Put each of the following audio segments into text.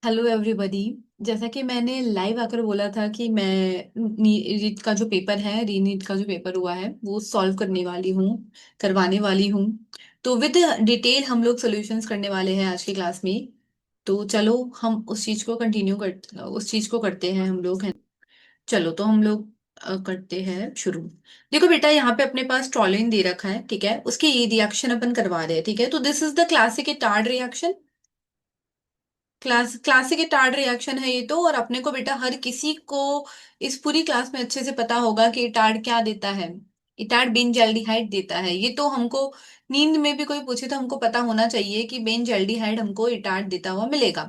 Hello everybody. जैसा कि मैंने लाइव आकर बोला था कि मैं नीट का जो पेपर है, रीनीट का जो पेपर हुआ है वो सॉल्व करने वाली हूँ, करवाने वाली हूँ। तो विद डिटेल हम लोग सॉल्यूशंस करने वाले हैं आज की क्लास में। तो चलो हम उस चीज को कंटिन्यू कर उस चीज को करते हैं हम लोग, है। चलो तो हम लोग करते हैं शुरू। देखो बेटा, यहाँ पे अपने पास टॉलिन दे रखा है, ठीक है। उसके ये रिएक्शन अपन करवा रहे हैं, ठीक है। तो this is the classic tarred reaction. Classic tarred reaction है ये तो। और अपने को बेटा हर किसी को इस पूरी क्लास में अच्छे से पता होगा कि इटार्ड क्या देता है। इटार्ड बेंजाल्डिहाइड देता है, ये तो हमको नींद में भी कोई पूछे तो हमको पता होना चाहिए कि बेंजाल्डिहाइड हमको इटार्ड देता हुआ मिलेगा।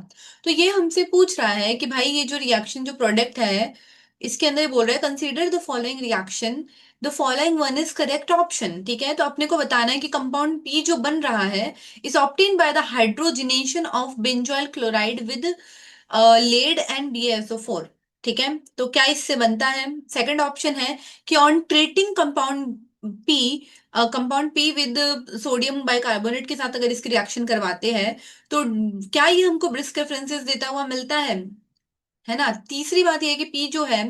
तो ये हमसे पूछ रहा है कि भाई ये जो रिएक्शन जो प्रोडक्ट है, इसके अंदर ये बोल रहा है consider the following reaction, the following one is correct option, ठीक है। तो अपने को बताना है कि कंपाउंड पी जो बन रहा है is obtained by the hydrogenation of benzoyl chloride with lead and BaSO4, ठीक है। तो क्या इससे बनता है? सेकंड ऑप्शन है कि on treating P compound P with sodium bicarbonate के साथ अगर इसकी रिएक्शन करवाते हैं तो क्या ये हमको ब्रिस्क रेफरेंसेस देता हुआ मिलता है ना। तीसरी बात यह है कि पी जो है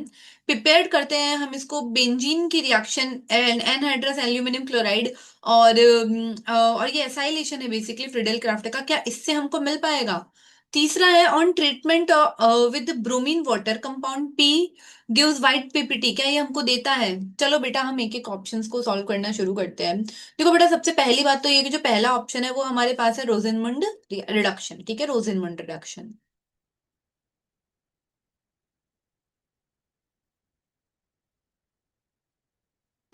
प्रिपेयर्ड करते हैं हम इसको बेंजीन की रिएक्शन एनहाइड्रस एल्यूमिनियम क्लोराइड और ये एसाइलेशन है बेसिकली फ्रिडेल क्राफ्ट का, क्या इससे हमको मिल पाएगा? तीसरा है on treatment with bromine water compound P gives white PPT, क्या ये हमको देता है? चलो बेटा हम एक एक ऑप्शंस को सॉल्व करना शुरू करते हैं। देखो बेटा, सबसे पहली बात तो ये कि जो पहला ऑप्शन है वो हमारे पास है रोजेनमंड रिडक्शन, ठीक है, रोजेनमंड रिडक्शन।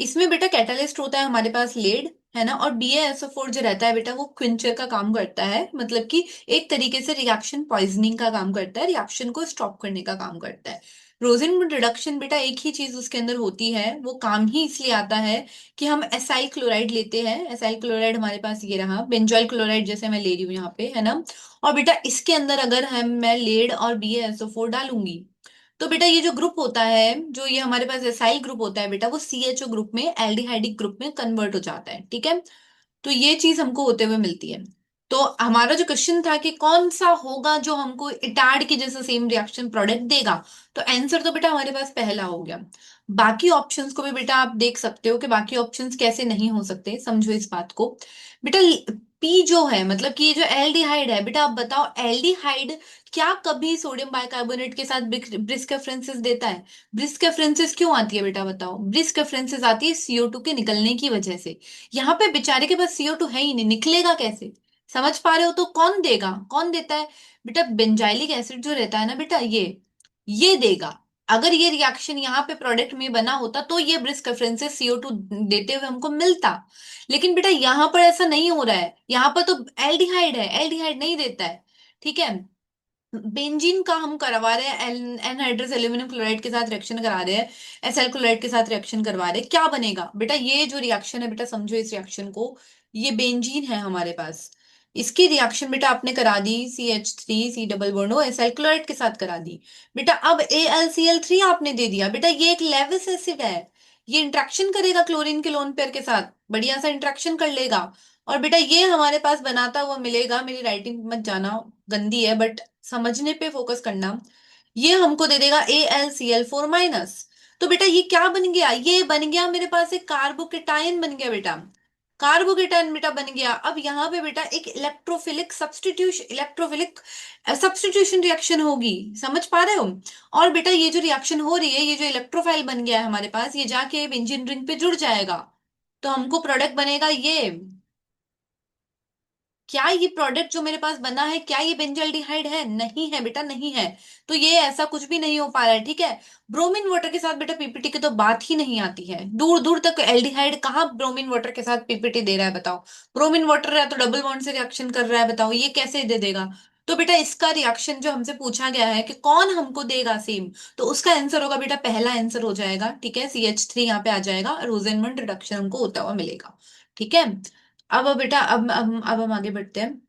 इसमें बेटा कैटालिस्ट होता है हमारे पास लेड, है ना। और BaSO4 जो रहता है बेटा वो क्विंचर का काम करता है, मतलब कि एक तरीके से रिएक्शन पॉइजनिंग का काम करता है, रिएक्शन को स्टॉप करने का काम करता है। रोजेनवुड रिडक्शन बेटा एक ही चीज उसके अंदर होती है, वो काम ही इसलिए आता है कि हम एसाइल क्लोराइड लेते हैं। एसाइल क्लोराइड हमारे पास ये रहा, बेंजॉइल क्लोराइड जैसे मैं ले रही हूँ यहाँ पे, है ना। और बेटा इसके अंदर अगर हम मैं लेड और BaSO4 डालूंगी तो बेटा ये जो ग्रुप होता है, जो ये हमारे पास एसाइल ग्रुप होता है बेटा, वो CHO ग्रुप में एल्डिहाइडिक ग्रुप में कन्वर्ट हो जाता है, ठीक है। तो ये चीज हमको होते हुए मिलती है। तो हमारा जो क्वेश्चन था कि कौन सा होगा जो हमको इटार्ड की जैसा सेम रिएक्शन प्रोडक्ट देगा, तो आंसर तो बेटा हमारे पास पहला हो गया। बाकी ऑप्शंस को भी बेटा आप देख सकते हो कि बाकी ऑप्शंस कैसे नहीं हो सकते, समझो इस बात को। बेटा पी जो है मतलब कि ये जो एल्डिहाइड है बेटा, आप बताओ एल्डिहाइड क्या कभी सोडियम बाइकार्बोनेट के साथ ब्रिस्क रेफरेंसेस देता है? ब्रिस्क रेफरेंसेस क्यों आती है बेटा, बताओ। ब्रिस्क रेफरेंसेस आती है CO2 के निकलने की वजह से। यहाँ पे बेचारे के पास CO2 है ही नहीं, निकलेगा कैसे? समझ पा रहे हो? तो कौन देगा, कौन देता है? बेटा बेंजाइलिक एसिड जो रहता है ना बेटा, ये देगा। अगर ये रिएक्शन यहाँ पे प्रोडक्ट में बना होता तो ये ब्रिस्क रेफरेंसेस CO2 देते हुए हमको मिलता। लेकिन बेटा यहाँ पर ऐसा नहीं हो रहा है, यहाँ पर तो एल्डिहाइड है, एल्डिहाइड नहीं देता है, ठीक है। बेंजीन का हम करवा रहे हैं, एनहाइड्रस एल्यूमिनियम क्लोराइड के साथ रिएक्शन करा रहे हैं, एसएल क्लोराइड के साथ रिएक्शन करवा रहे हैं, क्या बनेगा बेटा? ये जो रिएक्शन है बेटा, समझो इस रिएक्शन को, ये बेंजीन है हमारे पास। इसकी रिएक्शन बेटा आपने करा दी CH3 C double bond O SL chloride के साथ करा दी। बेटा अब AlCl3 आपने दे दिया, बेटा ये एक लेविस एसिड है, ये इंट्रैक्शन करेगा क्लोरीन के लोन पेयर के साथ, बढ़िया सा इंट्रैक्शन कर लेगा। और बेटा ये हमारे पास बनाता हुआ मिलेगा, मेरी राइटिंग मत जाना, गंदी है, बट समझने पे फोकस करना। ये हमको दे देगा AlCl4 माइनस। तो बेटा ये क्या बन गया? ये बन गया मेरे पास एक कार्बोकेटायन बन गया बेटा। कार्बोकेटायन बेटा बन गया। अब यहाँ पे बेटा एक इलेक्ट्रोफिलिक सब्स्टिट्यूशन रिएक्शन होगी, समझ पा रहे हो? और बेटा ये जो रिएक्शन हो रही है, ये जो इलेक्ट्रोफाइल बन गया है हमारे पास, ये जाके बेंजीन रिंग पे जुड़ जाएगा। तो हमको प्रोडक्ट बनेगा ये। क्या ये प्रोडक्ट जो मेरे पास बना है, क्या ये बेंजल्डिहाइड है? नहीं है बेटा, नहीं है। तो ये ऐसा कुछ भी नहीं हो पा रहा है, ठीक है। ब्रोमीन वाटर के साथ बेटा पीपीटी की तो बात ही नहीं आती है, दूर दूर तक एल्डिहाइड कहाँ ब्रोमीन वाटर के साथ पीपीटी दे रहा है, बताओ। ब्रोमीन वाटर है तो डबल बॉन्ड से रिएक्शन कर रहा है, बताओ ये कैसे दे देगा? तो बेटा इसका रिएक्शन जो हमसे पूछा गया है कि कौन हमको देगा सेम, तो उसका आंसर होगा बेटा, पहला आंसर हो जाएगा, ठीक है। CH3 यहाँ पे आ जाएगा, रोजेनमंड रिडक्शन हमको होता हुआ मिलेगा, ठीक है। अब बेटा अब हम आगे बढ़ते हैं।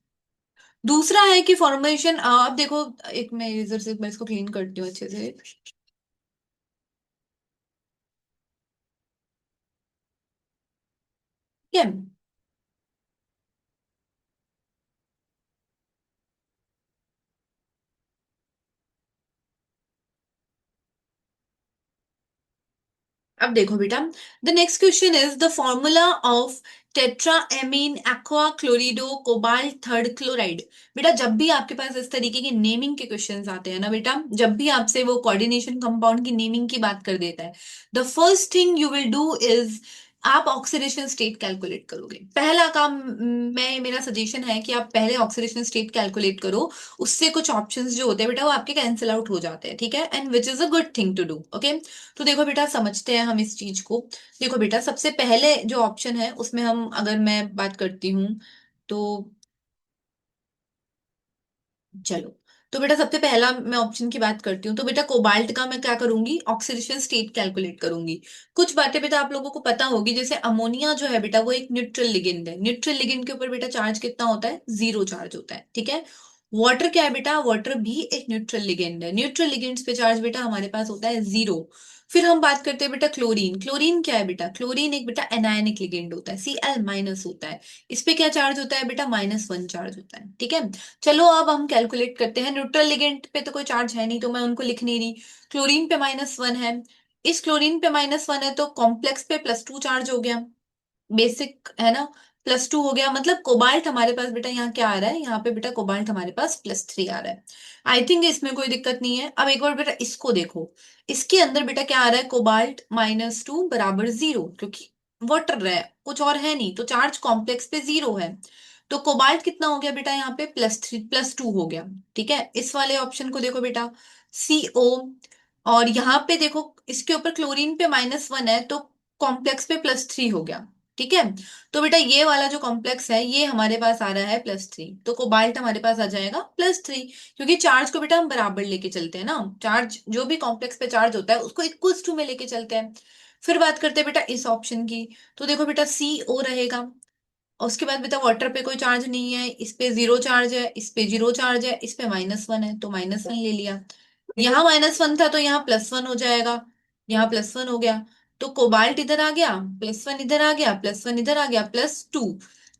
दूसरा है कि फॉर्मेशन, अब देखो, एक मैं इधर से मैं इसको क्लीन करती हूँ अच्छे से, ठीक है। अब देखो बेटा, the next question is the formula of tetra ammine aqua chlorido cobalt third chloride. बेटा जब भी आपके पास इस तरीके के नेमिंग के क्वेश्चंस आते हैं ना बेटा, जब भी आपसे वो कोऑर्डिनेशन कंपाउंड की नेमिंग की बात कर देता है, the first thing you will do is आप ऑक्सीडेशन स्टेट कैलकुलेट करोगे। पहला काम, मैं मेरा सजेशन है कि आप पहले ऑक्सीडेशन स्टेट कैलकुलेट करो। उससे कुछ ऑप्शंस जो होते हैं बेटा वो आपके कैंसिल आउट हो जाते हैं, ठीक है, and which is a good thing to do. Okay, तो देखो बेटा समझते हैं हम इस चीज को। देखो बेटा सबसे पहले जो ऑप्शन है उसमें हम, अगर मैं बात करती हूँ तो चलो, तो बेटा सबसे पहला मैं ऑप्शन की बात करती हूँ, तो बेटा कोबाल्ट का मैं क्या करूंगी, ऑक्सीडेशन स्टेट कैलकुलेट करूंगी। कुछ बातें बेटा आप लोगों को पता होगी, जैसे अमोनिया जो है बेटा वो एक न्यूट्रल लिगेंड है। न्यूट्रल लिगेंड के ऊपर बेटा चार्ज कितना होता है, जीरो चार्ज होता है, ठीक है। वाटर क्या है बेटा, वाटर भी एक न्यूट्रल लिगेंड है। न्यूट्रल लिगेंड्स पे चार्ज बेटा हमारे पास होता है जीरो। फिर हम बात करते हैं बेटा क्लोरीन। क्लोरीन क्या है बेटा, क्लोरीन एक बेटा एनायनिक लिगेंड होता है, Cl माइनस होता है। इस पे क्या चार्ज होता है बेटा, -1 चार्ज होता है, ठीक है। चलो अब हम कैलकुलेट करते हैं। न्यूट्रल लिगेंड पे तो कोई चार्ज है नहीं तो मैं उनको लिख नहीं रही। क्लोरीन पे -1 है, इस क्लोरीन पे -1 है तो कॉम्प्लेक्स पे +2 चार्ज हो गया, बेसिक है ना, +2 हो गया। मतलब कोबाल्ट हमारे पास बेटा यहाँ क्या आ रहा है, यहाँ पे बेटा कोबाल्ट हमारे पास +3 आ रहा है। आई थिंक इसमें कोई दिक्कत नहीं है। अब एक बार बेटा इसको देखो, इसके अंदर बेटा क्या आ रहा है, कोबाल्ट -2 बराबर जीरो, क्योंकि वाटर है, कुछ और है नहीं, तो चार्ज कॉम्प्लेक्स पे जीरो है। तो कोबाल्ट कितना हो गया बेटा, यहाँ पे +3 +2 हो गया, ठीक है। इस वाले ऑप्शन को देखो बेटा, CO, और यहाँ पे देखो इसके ऊपर क्लोरीन पे -1 है तो कॉम्प्लेक्स पे +3 हो गया, ठीक है। तो बेटा ये वाला जो कॉम्प्लेक्स है ये हमारे पास आ रहा है +3, तो कोबाल्ट हमारे पास आ जाएगा +3, क्योंकि चार्ज को बेटा हम बराबर लेके चलते हैं ना, चार्ज जो भी कॉम्प्लेक्स पे चार्ज होता है उसको इक्वल्स टू में लेके चलते हैं। फिर बात करते हैं बेटा इस ऑप्शन की, तो देखो बेटा CO रहेगा, और उसके बाद बेटा वाटर पे कोई चार्ज नहीं है, इस पे जीरो चार्ज है, इस पे जीरो चार्ज है, इस पे -1 है तो -1 ले लिया। यहाँ -1 था तो यहाँ +1 हो जाएगा, यहाँ +1 हो गया, तो कोबाल्ट इधर आ गया, +1 इधर आ गया, +1 इधर आ गया, +2।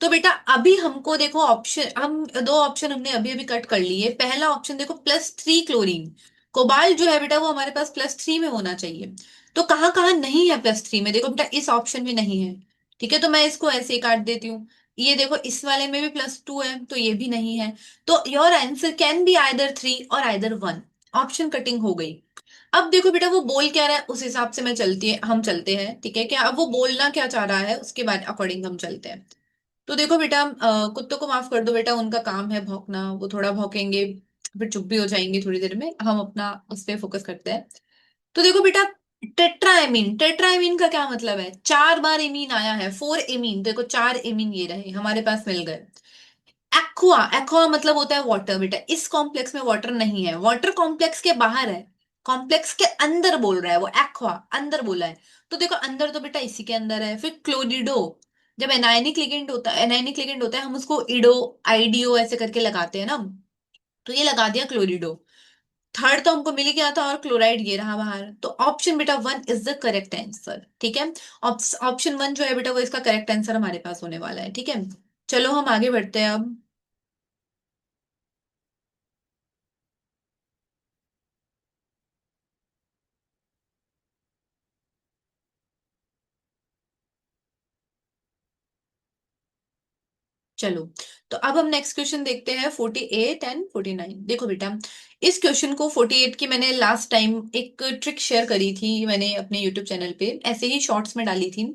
तो बेटा अभी हमको देखो ऑप्शन, हम दो ऑप्शन हमने अभी अभी कट कर लिए। पहला ऑप्शन देखो +3 क्लोरीन, कोबाल्ट जो है बेटा वो हमारे पास +3 में होना चाहिए। तो कहाँ कहाँ नहीं है +3 में, देखो बेटा इस ऑप्शन में नहीं है, ठीक है, तो मैं इसको ऐसे ही काट देती हूँ। ये देखो इस वाले में भी +2 है तो ये भी नहीं है। तो your answer can be either 3 और आइदर 1। ऑप्शन कटिंग हो गई। अब देखो बेटा वो बोल क्या रहा है उस हिसाब से मैं चलती है, हम चलते हैं, ठीक है, क्या अब वो बोलना क्या चाह रहा है उसके बाद अकॉर्डिंग हम चलते हैं। तो देखो बेटा कुत्तों को माफ कर दो बेटा, उनका काम है भौंकना, वो थोड़ा भौंकेंगे फिर चुप भी हो जाएंगे थोड़ी देर में, हम अपना उस पर फोकस करते हैं। तो देखो बेटा टेट्राएमीन, टेट्राएमीन का क्या मतलब है, 4 बार एमीन आया है, 4 एमीन, देखो 4 एमीन ये रहे हमारे पास मिल गए। एक्वा, एक्वा मतलब होता है वाटर बेटा, इस कॉम्प्लेक्स में वाटर नहीं है, वाटर कॉम्प्लेक्स के बाहर है, कॉम्प्लेक्स के अंदर बोल रहा है वो, एक्वा अंदर बोला है। तो देखो अंदर तो बेटा इसी के अंदर है। फिर क्लोरिडो, जब एनायनिक लिगेंड होता है, एनायनिक लिगेंड होता है हम उसको इडो आईडीओ ऐसे करके लगाते हैं ना, तो ये लगा दिया क्लोरिडो। थर्ड तो हमको मिल ही गया था, और क्लोराइड ये रहा बाहर, तो ऑप्शन बेटा 1 इज द करेक्ट आंसर, ठीक है। ऑप्शन 1 जो है बेटा वो इसका करेक्ट आंसर हमारे पास होने वाला है, ठीक है। चलो हम आगे बढ़ते हैं अब। चलो, तो अब हम नेक्स्ट क्वेश्चन देखते हैं 48 एंड 49। देखो बेटा इस क्वेश्चन को 48 की मैंने लास्ट टाइम एक ट्रिक शेयर करी थी, मैंने अपने यूट्यूब चैनल पे ऐसे ही शॉर्ट्स में डाली थी,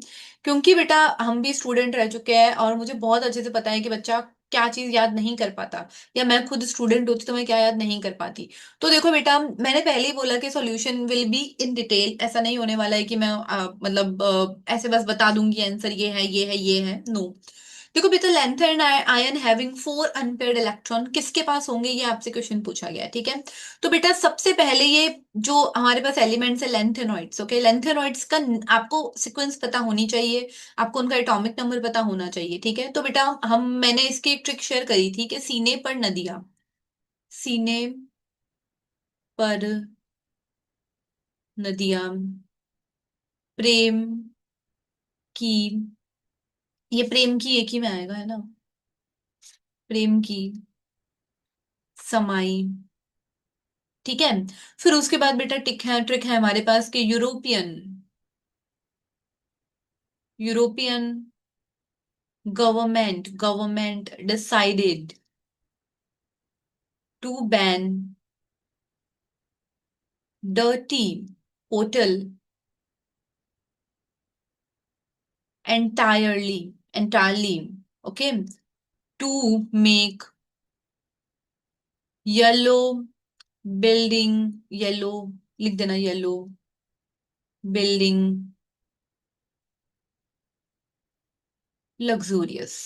क्योंकि बेटा हम भी स्टूडेंट रह चुके हैं और मुझे बहुत अच्छे से पता है कि बच्चा क्या चीज याद नहीं कर पाता, या मैं खुद स्टूडेंट होती तो मैं क्या याद नहीं कर पाती। तो देखो बेटा मैंने पहले ही बोला कि solution will be in detail, ऐसा नहीं होने वाला है कि मैं मतलब ऐसे बस बता दूंगी आंसर ये है ये है ये है, नो। देखो बेटा length and ion having 4 unpaired electron किसके पास होंगे, ये आपसे क्वेश्चन पूछा गया है, ठीक है। तो बेटा सबसे पहले ये जो हमारे पास एलिमेंट्स है लेंथेनॉइड्स, ओके, लेंथेनॉइड्स का आपको सीक्वेंस पता होनी चाहिए, आपको उनका एटॉमिक नंबर पता होना चाहिए, ठीक है। तो बेटा हम, मैंने इसकी एक ट्रिक शेयर करी थी कि सीने पर नदियां, सीने पर नदियां, प्रेम की, ये प्रेम की एक ही में आएगा है ना, प्रेम की समाई, ठीक है। फिर उसके बाद बेटा टिक है, ट्रिक है हमारे पास कि European European government decided to ban dirty hotel entirely, okay, to make yellow building, yellow लिख देना, येलो बिल्डिंग लग्जूरियस।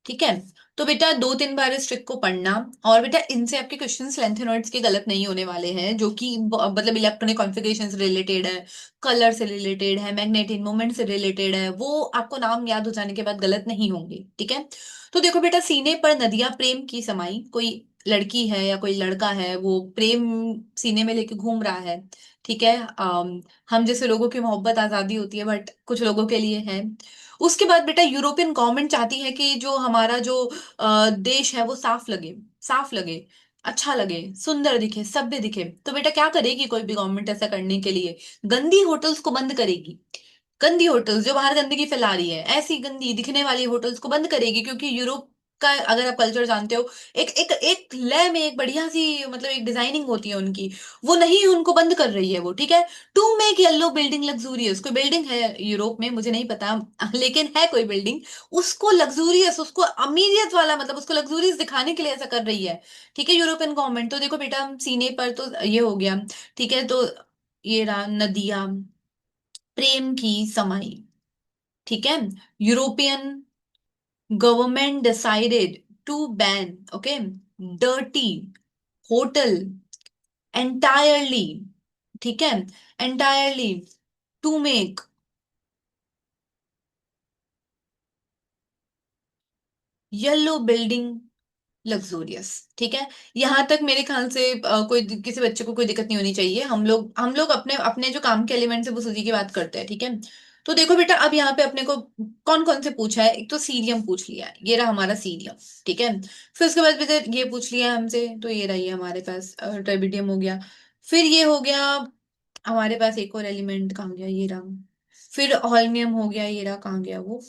ठीक है। तो बेटा दो तीन बार इस ट्रिक को पढ़ना। और बेटा इनसे आपके क्वेश्चंस लेंथेनॉइड्स के गलत नहीं होने वाले हैं, जो कि मतलब इलेक्ट्रॉनिक कॉन्फ़िगरेशन से रिलेटेड है, कलर से रिलेटेड है, मैग्नेटिक मोमेंट से रिलेटेड है, वो आपको नाम याद हो जाने के बाद गलत नहीं होंगे। ठीक है। तो देखो बेटा, सीने पर नदियां प्रेम की समाई, कोई लड़की है या कोई लड़का है, वो प्रेम सीने में लेके घूम रहा है। ठीक है। हम जैसे लोगों की मोहब्बत आजादी होती है, बट कुछ लोगों के लिए है। उसके बाद बेटा यूरोपियन गवर्नमेंट चाहती है कि जो हमारा जो देश है वो साफ लगे, साफ लगे, अच्छा लगे, सुंदर दिखे, सभ्य दिखे। तो बेटा क्या करेगी कोई भी गवर्नमेंट ऐसा करने के लिए? गंदी होटल्स को बंद करेगी। गंदी होटल्स जो बाहर गंदगी फैला रही है, ऐसी गंदी दिखने वाली होटल्स को बंद करेगी, क्योंकि यूरोप का अगर आप कल्चर जानते हो, एक एक एक लय में एक बढ़िया सी मतलब एक डिजाइनिंग होती है उनकी, वो नहीं उनको बंद कर रही है वो। ठीक है। To make yellow building luxurious, कोई बिल्डिंग है यूरोप में, मुझे नहीं पता लेकिन है कोई बिल्डिंग, उसको लग्जूरियस, उसको अमीरियत वाला, मतलब उसको लग्जूरियस दिखाने के लिए ऐसा कर रही है। ठीक है, यूरोपियन गवर्नमेंट। तो देखो बेटा, सीने पर तो ये हो गया। ठीक है। तो ये रहा नदियां प्रेम की समाई। ठीक है। European government decided to ban, okay, dirty hotel entirely. ठीक है। Entirely to make yellow building luxurious. ठीक है। यहां तक मेरे ख्याल से कोई किसी बच्चे को कोई दिक्कत नहीं होनी चाहिए। हम लोग अपने अपने जो काम के एलिमेंट्स है वो उसी की बात करते हैं। ठीक है। तो देखो बेटा, अब यहाँ पे अपने को कौन कौन से पूछा है? एक तो सीरियम पूछ लिया है, ये रहा हमारा सीरियम। ठीक है। फिर उसके बाद बेटा ये पूछ लिया है हमसे, तो ये रही है हमारे पास टर्बिडियम हो गया। फिर ये हो गया हमारे पास एक और एलिमेंट, कहाँ गया ये रहा। फिर हॉल्मियम हो गया, ये रहा, कहाँ गया वो।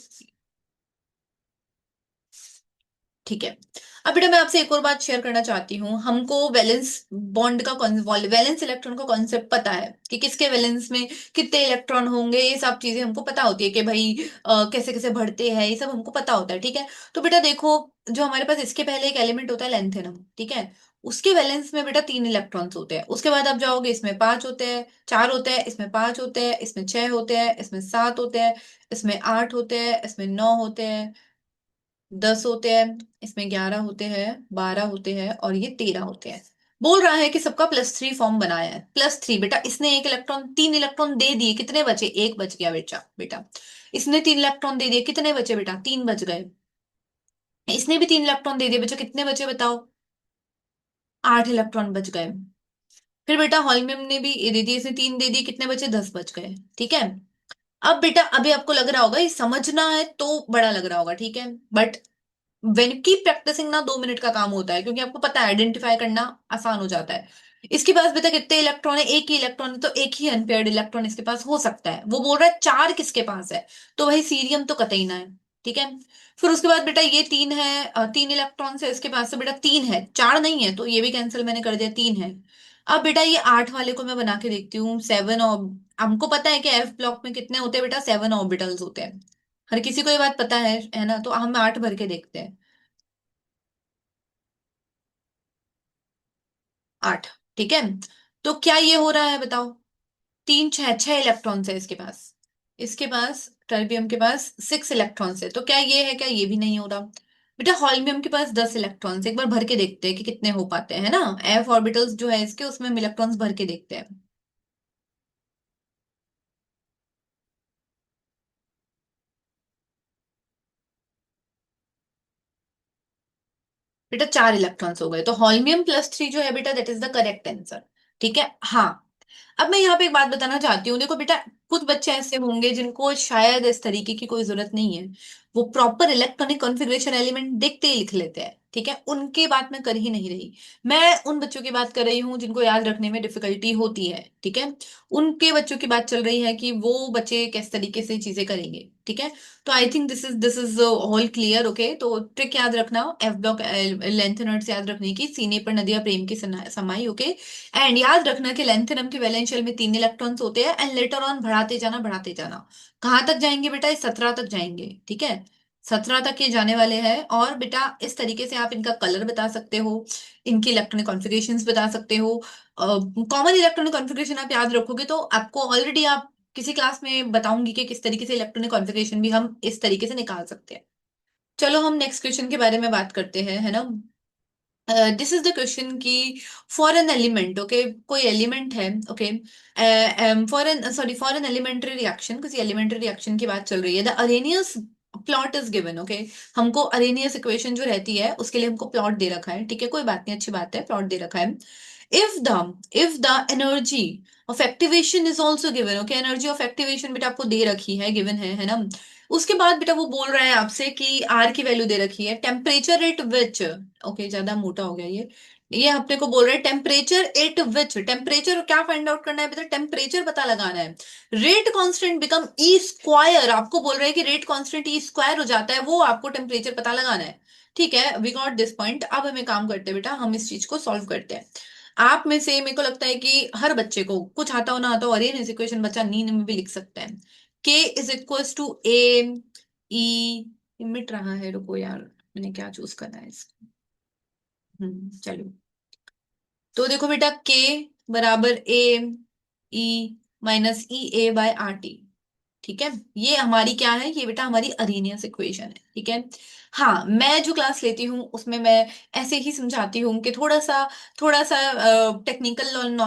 ठीक है। अब बेटा मैं आपसे एक और बात शेयर करना चाहती हूँ। हमको वैलेंस बॉन्ड का वैलेंस इलेक्ट्रॉन का कॉन्सेप्ट पता है कि किसके वैलेंस में कितने इलेक्ट्रॉन होंगे, ये सब चीजें हमको पता होती है कि भाई कैसे कैसे बढ़ते हैं, ये सब हमको पता होता है। ठीक है। तो बेटा देखो, जो हमारे पास इसके पहले एक एलिमेंट होता है लेंथेनम। ठीक है। उसके वैलेंस में बेटा 3 इलेक्ट्रॉन्स होते हैं। उसके बाद आप जाओगे, इसमें 5 होते हैं, 4 होते हैं, इसमें 5 होते हैं, इसमें 6 होते हैं, इसमें 7 होते हैं, इसमें 8 होते हैं, इसमें 9 होते हैं, 10 होते हैं, इसमें 11 होते हैं, 12 होते हैं, और ये 13 होते हैं। बोल रहा है कि सबका +3 फॉर्म बनाया है। +3 बेटा, इसने एक इलेक्ट्रॉन 3 इलेक्ट्रॉन दे दिए, कितने बचे? एक बच गया बेटा। बेटा इसने 3 इलेक्ट्रॉन दे दिए, कितने बचे बेटा? 3 बच गए। इसने भी 3 इलेक्ट्रॉन दे दिए बेटा, कितने बचे बताओ? 8 इलेक्ट्रॉन बच गए। फिर बेटा हॉल्मियम ने भी ये दे दिए, इसने 3 दे दिए, कितने बचे? 10 बच गए। ठीक है। अब बेटा अभी आपको लग रहा होगा ये समझना है तो बड़ा लग रहा होगा, ठीक है, बट वेन की प्रैक्टिसिंग ना 2 मिनट का काम होता है, क्योंकि आपको पता है आइडेंटिफाई करना आसान हो जाता है। इसके पास बेटा कितने इलेक्ट्रॉन है? एक ही इलेक्ट्रॉन है, तो एक ही अनपेयर्ड इलेक्ट्रॉन इसके पास हो सकता है। वो बोल रहा है 4 किसके पास है, तो वही सीरियम तो कतई ना है। ठीक है। फिर उसके बाद बेटा ये 3 है, 3 इलेक्ट्रॉन है इसके पास, से बेटा 3 है, 4 नहीं है, तो ये भी कैंसिल मैंने कर दिया, 3 है। अब बेटा ये 8 वाले को मैं बना के देखती हूँ, 7। और हमको पता है कि एफ ब्लॉक में कितने होते हैं बेटा? 7 ऑर्बिटल्स होते हैं। हर किसी को ये बात पता है ना? तो हम 8 भर के देखते हैं। 8। ठीक है। तो क्या ये हो रहा है बताओ? 3 6 6 इलेक्ट्रॉन्स है इसके पास। इसके पास टर्बियम के पास 6 इलेक्ट्रॉन्स है, तो क्या ये है? क्या ये भी नहीं हो रहा? बेटा हॉल्मियम के पास 10 इलेक्ट्रॉन्स, एक बार भर के देखते हैं कि कितने हो पाते हैं ना। एफ ऑर्बिटल्स जो है इसके, उसमें हम इलेक्ट्रॉन्स भर के देखते हैं। बेटा 4 इलेक्ट्रॉन्स हो गए, तो हॉल्मियम +3 जो है बेटा, that is the correct answer. ठीक है। हाँ। अब मैं यहाँ पे एक बात बताना चाहती हूँ। देखो बेटा, कुछ बच्चे ऐसे होंगे जिनको शायद इस तरीके की कोई जरूरत नहीं है, वो प्रॉपर इलेक्ट्रॉनिक कॉन्फ़िगरेशन एलिमेंट देखते ही लिख लेते हैं। ठीक है, उनकी बात मैं कर ही नहीं रही। मैं उन बच्चों की बात कर रही हूँ जिनको याद रखने में डिफिकल्टी होती है, ठीक है। उनके बच्चों की बात चल रही है कि वो बच्चे किस तरीके से चीजें करेंगे, ठीक है। तो आई think this is all clear, okay. तो ट्रिक याद रखना, एफ ब्लॉक लेंथेनर्ड्स याद रखने की, सीने पर नदियां प्रेम की समाई, ओके। एंड याद रखना कि लेंथेनम के वैलेंशियल में 3 इलेक्ट्रॉन्स होते हैं, एंड लेटर ऑन बढ़ाते जाना बढ़ाते जाना। कहाँ तक जाएंगे बेटा, इस 17 तक जाएंगे, ठीक है। 17 तक ये जाने वाले हैं। और बेटा इस तरीके से आप इनका कलर बता सकते हो, इनकी इलेक्ट्रॉनिक कॉन्फ़िगरेशंस बता सकते हो। कॉमन इलेक्ट्रॉनिक कॉन्फ़िगरेशन आप याद रखोगे तो आपको ऑलरेडी, आप किसी क्लास में बताऊंगी कि किस तरीके से इलेक्ट्रॉनिक कॉन्फ़िगरेशन भी हम इस तरीके से निकाल सकते हैं। चलो हम नेक्स्ट क्वेश्चन के बारे में बात करते हैं, है ना। दिस इज द क्वेश्चन की, फॉर एन एलिमेंट, ओके, कोई एलिमेंट है, okay, for an sorry for an elementary reaction, किसी एलिमेंट्री रिएक्शन की बात चल रही है, the Arrhenius plot is given, okay. हमको अरेनियस इक्वेशन जो रहती है उसके लिए हमको प्लॉट दे रखा है, ठीक है, कोई बात नहीं, अच्छी बात है, प्लॉट दे रखा है। If the energy of activation is also given, okay, energy of activation बेटा आपको दे रखी है, गिवन है ना। उसके बाद बेटा वो बोल रहा है आपसे कि आर की वैल्यू दे रखी है, टेम्परेचर एट विच, ओके, ज्यादा मोटा हो गया ये अपने को बोल रहे हैं टेम्परेचर एट विच, टेम्परेचर क्या फाइंड आउट करना है बेटा, टेम्परेचर पता लगाना है। Rate constant become E square, आपको बोल रहे हैं कि रेट कांस्टेंट ई स्क्वायर हो जाता है, वो आपको टेम्परेचर पता लगाना है। ठीक है, वी गॉट दिस पॉइंट। अब हमें काम करते हैं बेटा, हम इस चीज को सॉल्व करते हैं। आप में से मेरे को लगता है कि हर बच्चे को कुछ आता हो ना आता हो, अरे इस इक्वेशन बच्चा नींद में भी लिख सकता है। के इज इक्वल टू ए ई, मिट रहा है, रुको यार, मैंने क्या चूज करना है इसको। चलो, तो देखो बेटा, के बराबर ए ई माइनस ई ए बाय आर टी, ठीक है। ये हमारी क्या है, ये बेटा हमारी अरेनियस इक्वेशन है, ठीक है। हाँ, मैं जो क्लास लेती हूँ उसमें मैं ऐसे ही समझाती हूँ कि थोड़ा सा टेक्निकल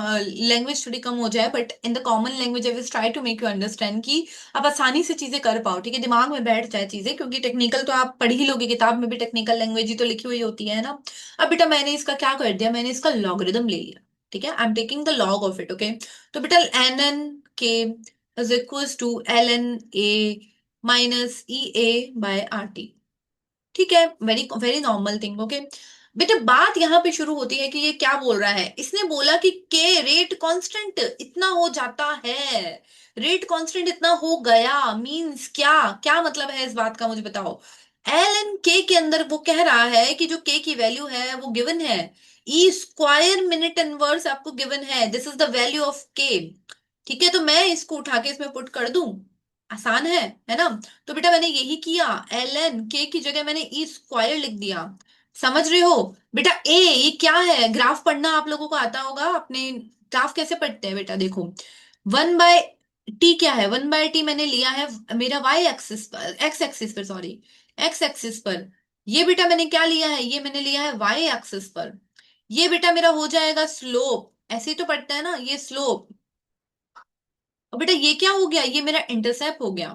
लैंग्वेज थोड़ी कम हो जाए, but in the common language I will try to make you understand कि आप आसानी से चीजें कर पाओ, ठीक है, दिमाग में बैठ जाए चीजें, क्योंकि टेक्निकल तो आप पढ़ ही लोगे, किताब में भी टेक्निकल लैंग्वेज ही तो लिखी हुई होती है ना। अब बेटा मैंने इसका क्या कर दिया, मैंने इसका लॉगरिदम ले लिया, ठीक है, I am taking the log of it, okay. तो बेटा एन एन के is equals to ln a minus ea by rt, ठीक है, very very normal thing, okay. बेटा बात यहाँ पे शुरू होती है कि ये क्या बोल रहा है, इसने बोला कि के रेट कांस्टेंट इतना हो जाता है, रेट कांस्टेंट इतना हो गया, मींस क्या, क्या मतलब है इस बात का, मुझे बताओ। एल एन के अंदर वो कह रहा है कि जो के की वैल्यू है वो गिवन है, ई स्क्वायर मिनट इनवर्स आपको गिवन है, this is the value of के, ठीक है। तो मैं इसको उठा के इसमें पुट कर दूं, आसान है ना। तो बेटा मैंने यही किया, एल एन के की जगह मैंने ई स्क्वायर लिख दिया, समझ रहे हो। बेटा ए ये क्या है, ग्राफ पढ़ना आप लोगों को आता होगा, अपने ग्राफ कैसे पढ़ते हैं बेटा, देखो 1/t क्या है, 1/t मैंने लिया है मेरा वाई एक्सिस पर, एक्स एक्सिस पर, सॉरी, एक्स एक्सिस पर। ये बेटा मैंने क्या लिया है, ये मैंने लिया है वाई एक्सिस पर। ये बेटा मेरा हो जाएगा स्लोप, ऐसे ही तो पढ़ते हैं ना, ये स्लोप। और बेटा ये क्या हो गया, ये मेरा इंटरसेप्ट हो गया,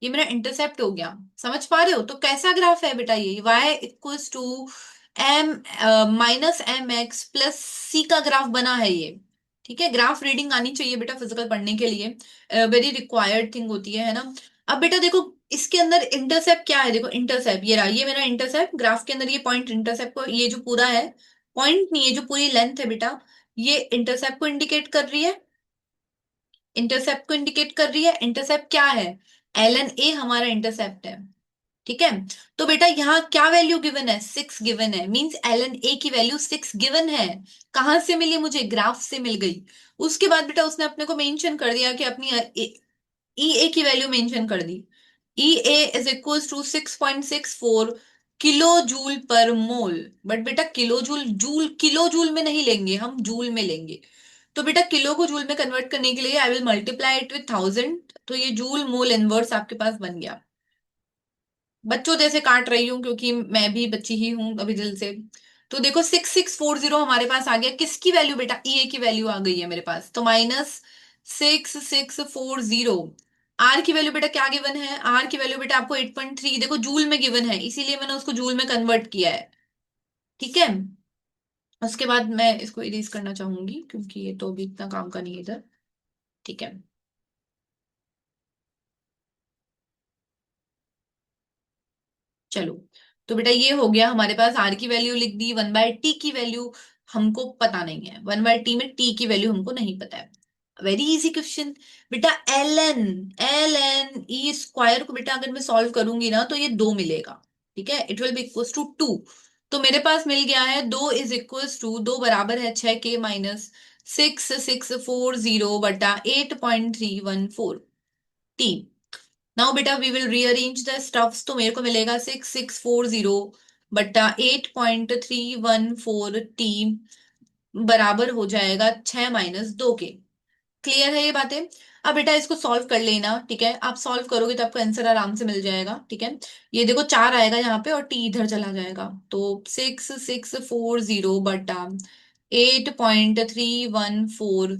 ये मेरा इंटरसेप्ट हो गया, समझ पा रहे हो। तो कैसा ग्राफ है बेटा, ये y equals to M minus M X plus C का ग्राफ बना है ये, ठीक है। ग्राफ रीडिंग आनी चाहिए बेटा फिजिकल पढ़ने के लिए, वेरी रिक्वायर्ड थिंग होती है ना। अब बेटा देखो इसके अंदर इंटरसेप्ट क्या है, देखो इंटरसेप्ट ये रहा, ये मेरा इंटरसेप्ट, ग्राफ के अंदर ये पॉइंट इंटरसेप्ट को, ये जो पूरा है, पॉइंट नहीं, ये जो पूरी लेंथ है बेटा, ये इंटरसेप्ट को इंडिकेट कर रही है, इंटरसेप्ट को इंडिकेट कर रही है। इंटरसेप्ट क्या है, एल एन ए हमारा इंटरसेप्ट है, ठीक है। तो बेटा यहाँ क्या वैल्यू गिवन है, 6 गिवन है, मींस एल एन ए की वैल्यू 6 गिवन है। कहां से मिली मुझे, ग्राफ से मिल गई। उसके बाद बेटा उसने अपने को मेंशन कर दिया कि अपनी ई ए की वैल्यू मेंशन कर दी, E A is equal to 6.64 kilo joule per mole. But बेटा kilo joule, joule kilo joule में नहीं लेंगे हम, जूल में लेंगे। तो बेटा किलो को जूल में कन्वर्ट करने के लिए I will multiply it with 1000, तो ये जूल मोल इनवर्स आपके पास बन गया। बच्चों जैसे काट रही हूँ क्योंकि मैं भी बच्ची ही हूं अभी दिल से। तो देखो 6640 हमारे पास आ गया, किसकी वैल्यू बेटा, ई ए की वैल्यू आ गई है मेरे पास, तो माइनस 6640। आर की वैल्यू बेटा क्या गिवन है, आर की वैल्यू बेटा आपको 8.3 देखो जूल में गिवन है, इसीलिए मैंने उसको जूल में कन्वर्ट किया है, ठीक है। उसके बाद मैं इसको इरेज करना चाहूंगी क्योंकि ये तो अभी इतना काम का नहीं है इधर, ठीक है। चलो, तो बेटा ये हो गया हमारे पास, आर की वैल्यू लिख दी, 1/t की वैल्यू हमको पता नहीं है, 1/t में t की वैल्यू हमको नहीं पता है। वेरी इजी क्वेश्चन बेटा। एल एन ई स्क्वायर को बेटा अगर मैं सॉल्व करूंगी ना तो ये 2 मिलेगा, ठीक है, it will be equals to 2। तो मेरे पास मिल गया है 2 2 बराबर है 6 के -6 640/8.314 टी। नाउ बेटा we will rearrange the stuffs, तो मेरे को मिलेगा 6640/8.314 टी बराबर हो जाएगा 6 - 2 के। क्लियर है ये बातें? अब बेटा इसको सॉल्व कर लेना, ठीक है, आप सॉल्व करोगे तो आपको आंसर आराम से मिल जाएगा, ठीक है। ये देखो 4 आएगा यहाँ पे और टी इधर चला जाएगा, तो 6640/8.314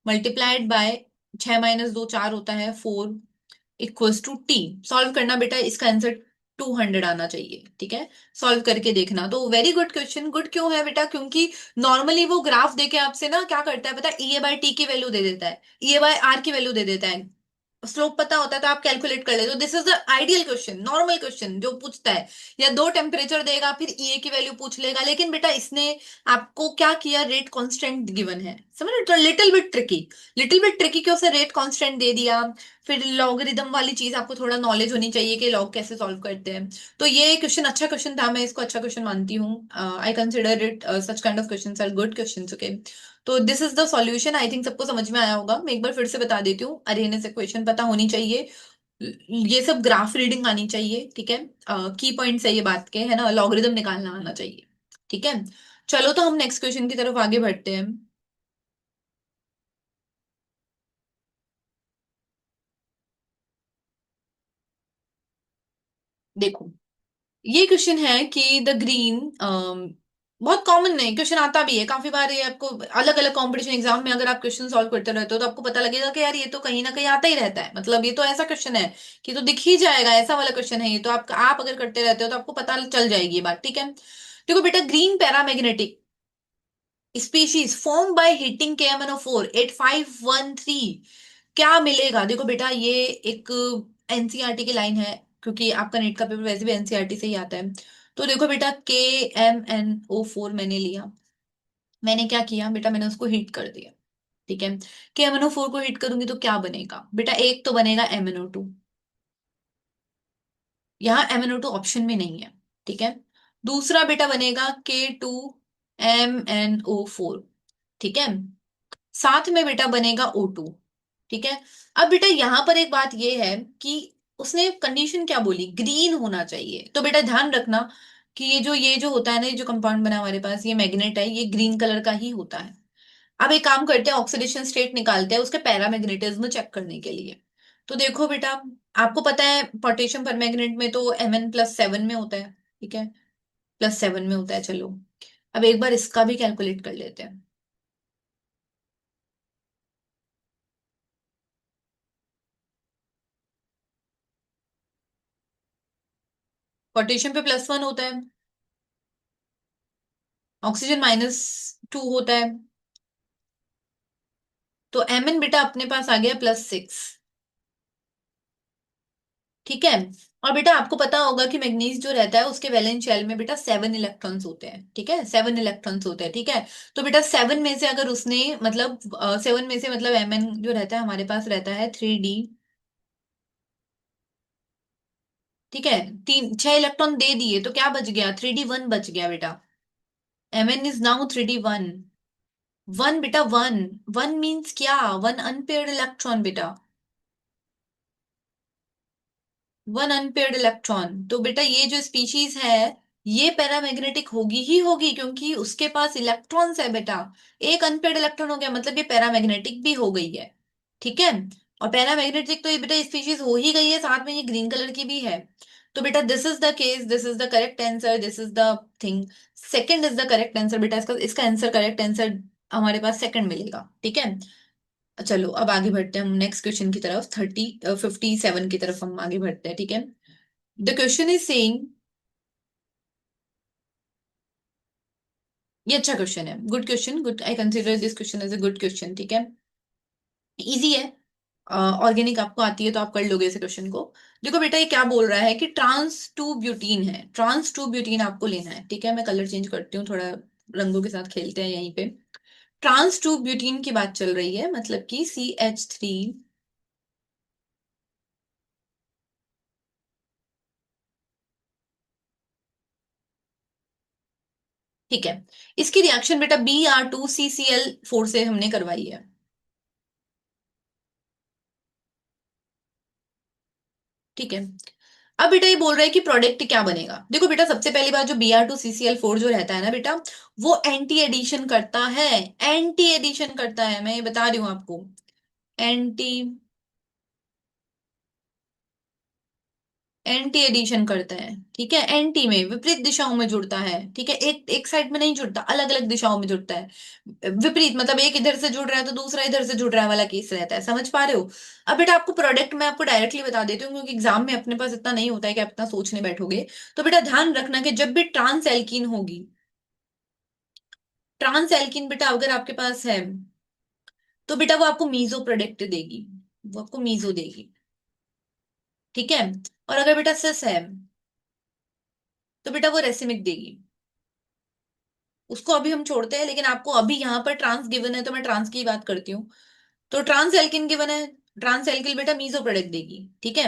मल्टीप्लाइड बाय 6 - 2 4 होता है 4 इक्वल्स टू टी। सॉल्व करना बेटा, इसका आंसर 200 आना चाहिए, ठीक है। सॉल्व करके देखना। तो वेरी गुड क्वेश्चन। गुड क्यों है बेटा? क्योंकि नॉर्मली वो ग्राफ देके आपसे ना क्या करता है पता है, ई ए बाय टी की वैल्यू दे देता है, ई ए बाय आर की वैल्यू दे देता है, स्लोप पता होता है तो आप कैलकुलेट कर लेते हो। This is the ideal question, normal question जो पूछता है, या दो टेम्परेचर देगा फिर ई ए की वैल्यू पूछ लेगा, लेकिन बेटा इसने आपको क्या किया, रेट कांस्टेंट गिवन है, समझ रहे हो? Little bit tricky, little bit tricky क्यों से रेट कांस्टेंट दे दिया। फिर लॉगरिदम वाली चीज आपको थोड़ा नॉलेज होनी चाहिए कि लॉग कैसे सॉल्व करते हैं। तो ये क्वेश्चन अच्छा क्वेश्चन था, मैं इसको अच्छा क्वेश्चन मानती हूँ। I consider it such kind of questions are good questions, okay. तो this is the solution, I think सबको समझ में आया होगा। मैं एक बार फिर से बता देती हूँ, अरेने से क्वेश्चन पता होनी चाहिए, ये सब ग्राफ रीडिंग आनी चाहिए, ठीक है, की पॉइंट्स है ये बात के, है ना, लॉगरिदम निकालना आना चाहिए, ठीक है। चलो तो हम नेक्स्ट क्वेश्चन की तरफ आगे बढ़ते हैं। देखो ये क्वेश्चन है कि द ग्रीन, बहुत कॉमन है क्वेश्चन, आता भी है काफी बार, ये आपको अलग अलग कंपटीशन एग्जाम में अगर आप क्वेश्चन सॉल्व करते रहते हो तो आपको पता लगेगा कि यार ये तो कहीं ना कहीं आता ही रहता है, मतलब ये तो ऐसा क्वेश्चन है कि तो दिख ही जाएगा, ऐसा वाला क्वेश्चन है ये तो। आप अगर करते रहते हो तो आपको पता चल जाएगी ये बात, ठीक है। देखो बेटा, green paramagnetic species form by heating KMnO4 8513, क्या मिलेगा? देखो बेटा ये एक एनसीईआरटी की लाइन है, क्योंकि आपका नेट का पेपर वैसे भी एनसीईआरटी से ही आता है। तो देखो बेटा, KMnO4 मैंने लिया, मैंने क्या किया बेटा, मैंने उसको हीट कर दिया, ठीक है। KMnO4 को हीट करूंगी तो क्या बनेगा बेटा? एक तो बनेगा MnO2, यहाँ MnO2 ऑप्शन में नहीं है, ठीक है। दूसरा बेटा बनेगा K2MnO4, ठीक है। साथ में बेटा बनेगा O2, ठीक है। अब बेटा यहां पर एक बात ये है कि उसने कंडीशन क्या बोली, ग्रीन होना चाहिए, तो बेटा ध्यान रखना कि ये जो होता है ना, ये जो कंपाउंड बना हमारे पास, ये मैग्नेट है, ये ग्रीन कलर का ही होता है। अब एक काम करते हैं, ऑक्सीडेशन स्टेट निकालते हैं उसके पैरामैग्नेटिज्म चेक करने के लिए। तो देखो बेटा, आपको पता है पोटेशियम परमैंगनेट में तो Mn+7 में होता है, ठीक है, +7 में होता है। चलो अब एक बार इसका भी कैलकुलेट कर लेते हैं। पोटेशियम पे +1 होता है, ऑक्सीजन -2 होता है, तो Mn बेटा अपने पास आ गया +6, ठीक है। और बेटा आपको पता होगा कि मैग्नीज जो रहता है उसके वैलेंस शेल में बेटा 7 इलेक्ट्रॉन्स होते हैं, ठीक है, 7 इलेक्ट्रॉन्स होते हैं, ठीक है। तो बेटा 7 में से अगर उसने मतलब 7 में से मतलब Mn जो रहता है हमारे पास रहता है 3D, ठीक है, 6 इलेक्ट्रॉन दे दिए तो क्या बच गया, 3D1 बच गया बेटा। Mn is now 3D1, one बेटा, वन, वन मीन्स क्या, वन अनपेयर्ड इलेक्ट्रॉन बेटा, वन अनपेयर्ड इलेक्ट्रॉन। तो बेटा ये जो स्पीशीज है ये पैरामैग्नेटिक होगी ही होगी, क्योंकि उसके पास इलेक्ट्रॉन्स है बेटा। एक अनपेयर्ड इलेक्ट्रॉन हो गया मतलब ये पैरामैग्नेटिक भी हो गई है, ठीक है। और पैरामैग्नेटिक तो ये बेटा स्पीशीज हो ही गई है, साथ में ये ग्रीन कलर की भी है। तो बेटा this is the case, this is the correct answer, this is the thing, second is the correct answer बेटा। इसका इसका आंसर, करेक्ट आंसर हमारे पास सेकंड मिलेगा, ठीक है। चलो अब आगे बढ़ते हैं हम नेक्स्ट क्वेश्चन की तरफ, 57 की तरफ हम आगे बढ़ते हैं, ठीक है। द क्वेश्चन इज सेइंग, ये अच्छा क्वेश्चन है, good question, good, I consider this question as a good question, ठीक है, इजी है। ऑर्गेनिक आपको आती है तो आप कर लोगे इस क्वेश्चन को। देखो बेटा ये क्या बोल रहा है कि ट्रांस टू ब्यूटीन है, ट्रांस टू ब्यूटीन आपको लेना है। ठीक है, मैं कलर चेंज करती हूँ थोड़ा, रंगों के साथ खेलते हैं यहीं पे। ट्रांस टू ब्यूटीन की बात चल रही है, मतलब कि CH3। ठीक है, इसकी रिएक्शन बेटा Br2CCl4 से हमने करवाई है। ठीक है, अब बेटा ये बोल रहा है कि प्रोडक्ट क्या बनेगा। देखो बेटा सबसे पहली बात, जो Br2CCl4 जो रहता है ना बेटा, वो एंटी एडिशन करता है। एंटी एडिशन करता है, मैं ये बता रही हूँ आपको। एंटी एंटी एडिशन करता है। ठीक है, एंटी में विपरीत दिशाओं में जुड़ता है। ठीक है, एक एक साइड में नहीं जुड़ता, अलग अलग दिशाओं में जुड़ता है। विपरीत मतलब एक इधर से जुड़ रहा है तो दूसरा इधर से जुड़ रहा है वाला केस रहता है, समझ पा रहे हो। अब बेटा आपको प्रोडक्ट मैं आपको डायरेक्टली बता देती हूँ, क्योंकि एग्जाम में अपने पास इतना नहीं होता है कि आप इतना सोचने बैठोगे। तो बेटा ध्यान रखना कि जब भी ट्रांस एल्कीन होगी, ट्रांस एल्कीन बेटा अगर आपके पास है, तो बेटा वो आपको मीजो प्रोडक्ट देगी, वो आपको मीजो देगी। ठीक है, और अगर बेटा सिस है, तो बेटा वो रेसिमिक देगी। उसको अभी हम छोड़ते हैं, लेकिन आपको अभी यहाँ पर ट्रांस गिवन है तो मैं ट्रांस की बात करती हूँ। तो ट्रांस एल्किन गिवन है, ट्रांस एल्किल बेटा मीजो प्रोडक्ट देगी। ठीक है,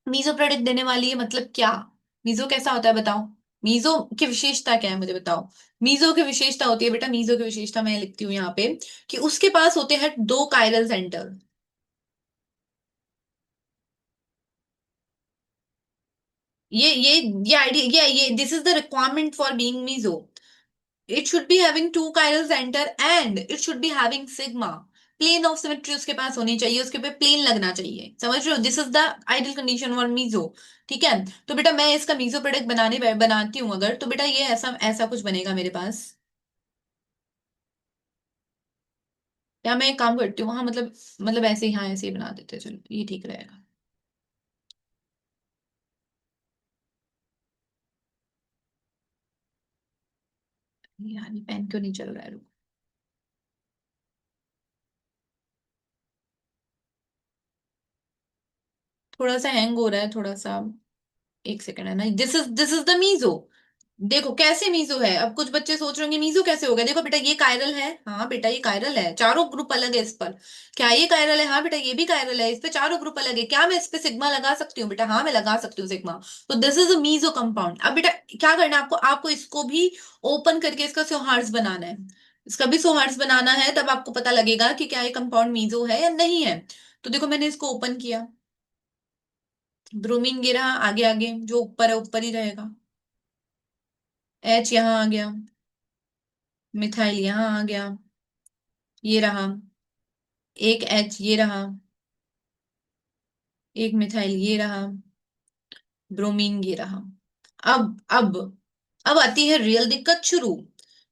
मीजो प्रोडक्ट देने वाली है, मतलब क्या, मीजो कैसा होता है बताओ। मीजो की विशेषता क्या है मुझे बताओ। मीजो की विशेषता होती है बेटा, मीजो की विशेषता मैं लिखती हूँ यहाँ पे, कि उसके पास होते हैं दो कायरल सेंटर। ये आइडिया, ये this is the requirement for being meso. It should be having two chiral center and it should be having sigma. Plane of symmetry उसके पास होनी चाहिए, उसके पे प्लेन लगना चाहिए, समझ रहे हो। This is the ideal condition for meso. ठीक है, तो बेटा मैं इसका मीजो प्रोडक्ट बनाती हूँ अगर, तो बेटा ये ऐसा ऐसा कुछ बनेगा मेरे पास। या मैं एक काम करती हूँ, हाँ मतलब ऐसे ही, हाँ ऐसे ही बना देते हैं, चलो ये ठीक रहेगा। यार ये पेन क्यों नहीं चल रहा है, रुको। थोड़ा सा हैंग हो रहा है थोड़ा सा, एक सेकंड है ना। This is the meso. देखो कैसे मीजो है, अब कुछ बच्चे सोच रहे होंगे मीजो कैसे हो गया। देखो बेटा ये कायरल है, हाँ बेटा ये कायरल है, चारों ग्रुप अलग है इस पर। क्या ये कायरल है, हाँ बेटा ये भी कायरल है, इस पे चारों ग्रुप अलग है। क्या मैं इस पे सिग्मा लगा सकती हूँ बेटा, हाँ मैं लगा सकती हूँ सिग्मा। तो this is a meso compound. अब बेटा क्या करना है आपको, आपको इसको भी ओपन करके इसका सोहार्स बनाना है। इसका भी सोहार्स बनाना है, तब आपको पता लगेगा कि क्या ये कंपाउंड मीजो है या नहीं है। तो देखो मैंने इसको ओपन किया, ब्रोमीन गिरा आगे आगे, जो ऊपर है ऊपर ही रहेगा। H यहाँ आ गया, मिथाइल यहाँ आ गया, ये रहा। एक H ये रहा, एक मिथाइल ये रहा, ब्रोमीन ये रहा। अब अब आती है रियल दिक्कत शुरू,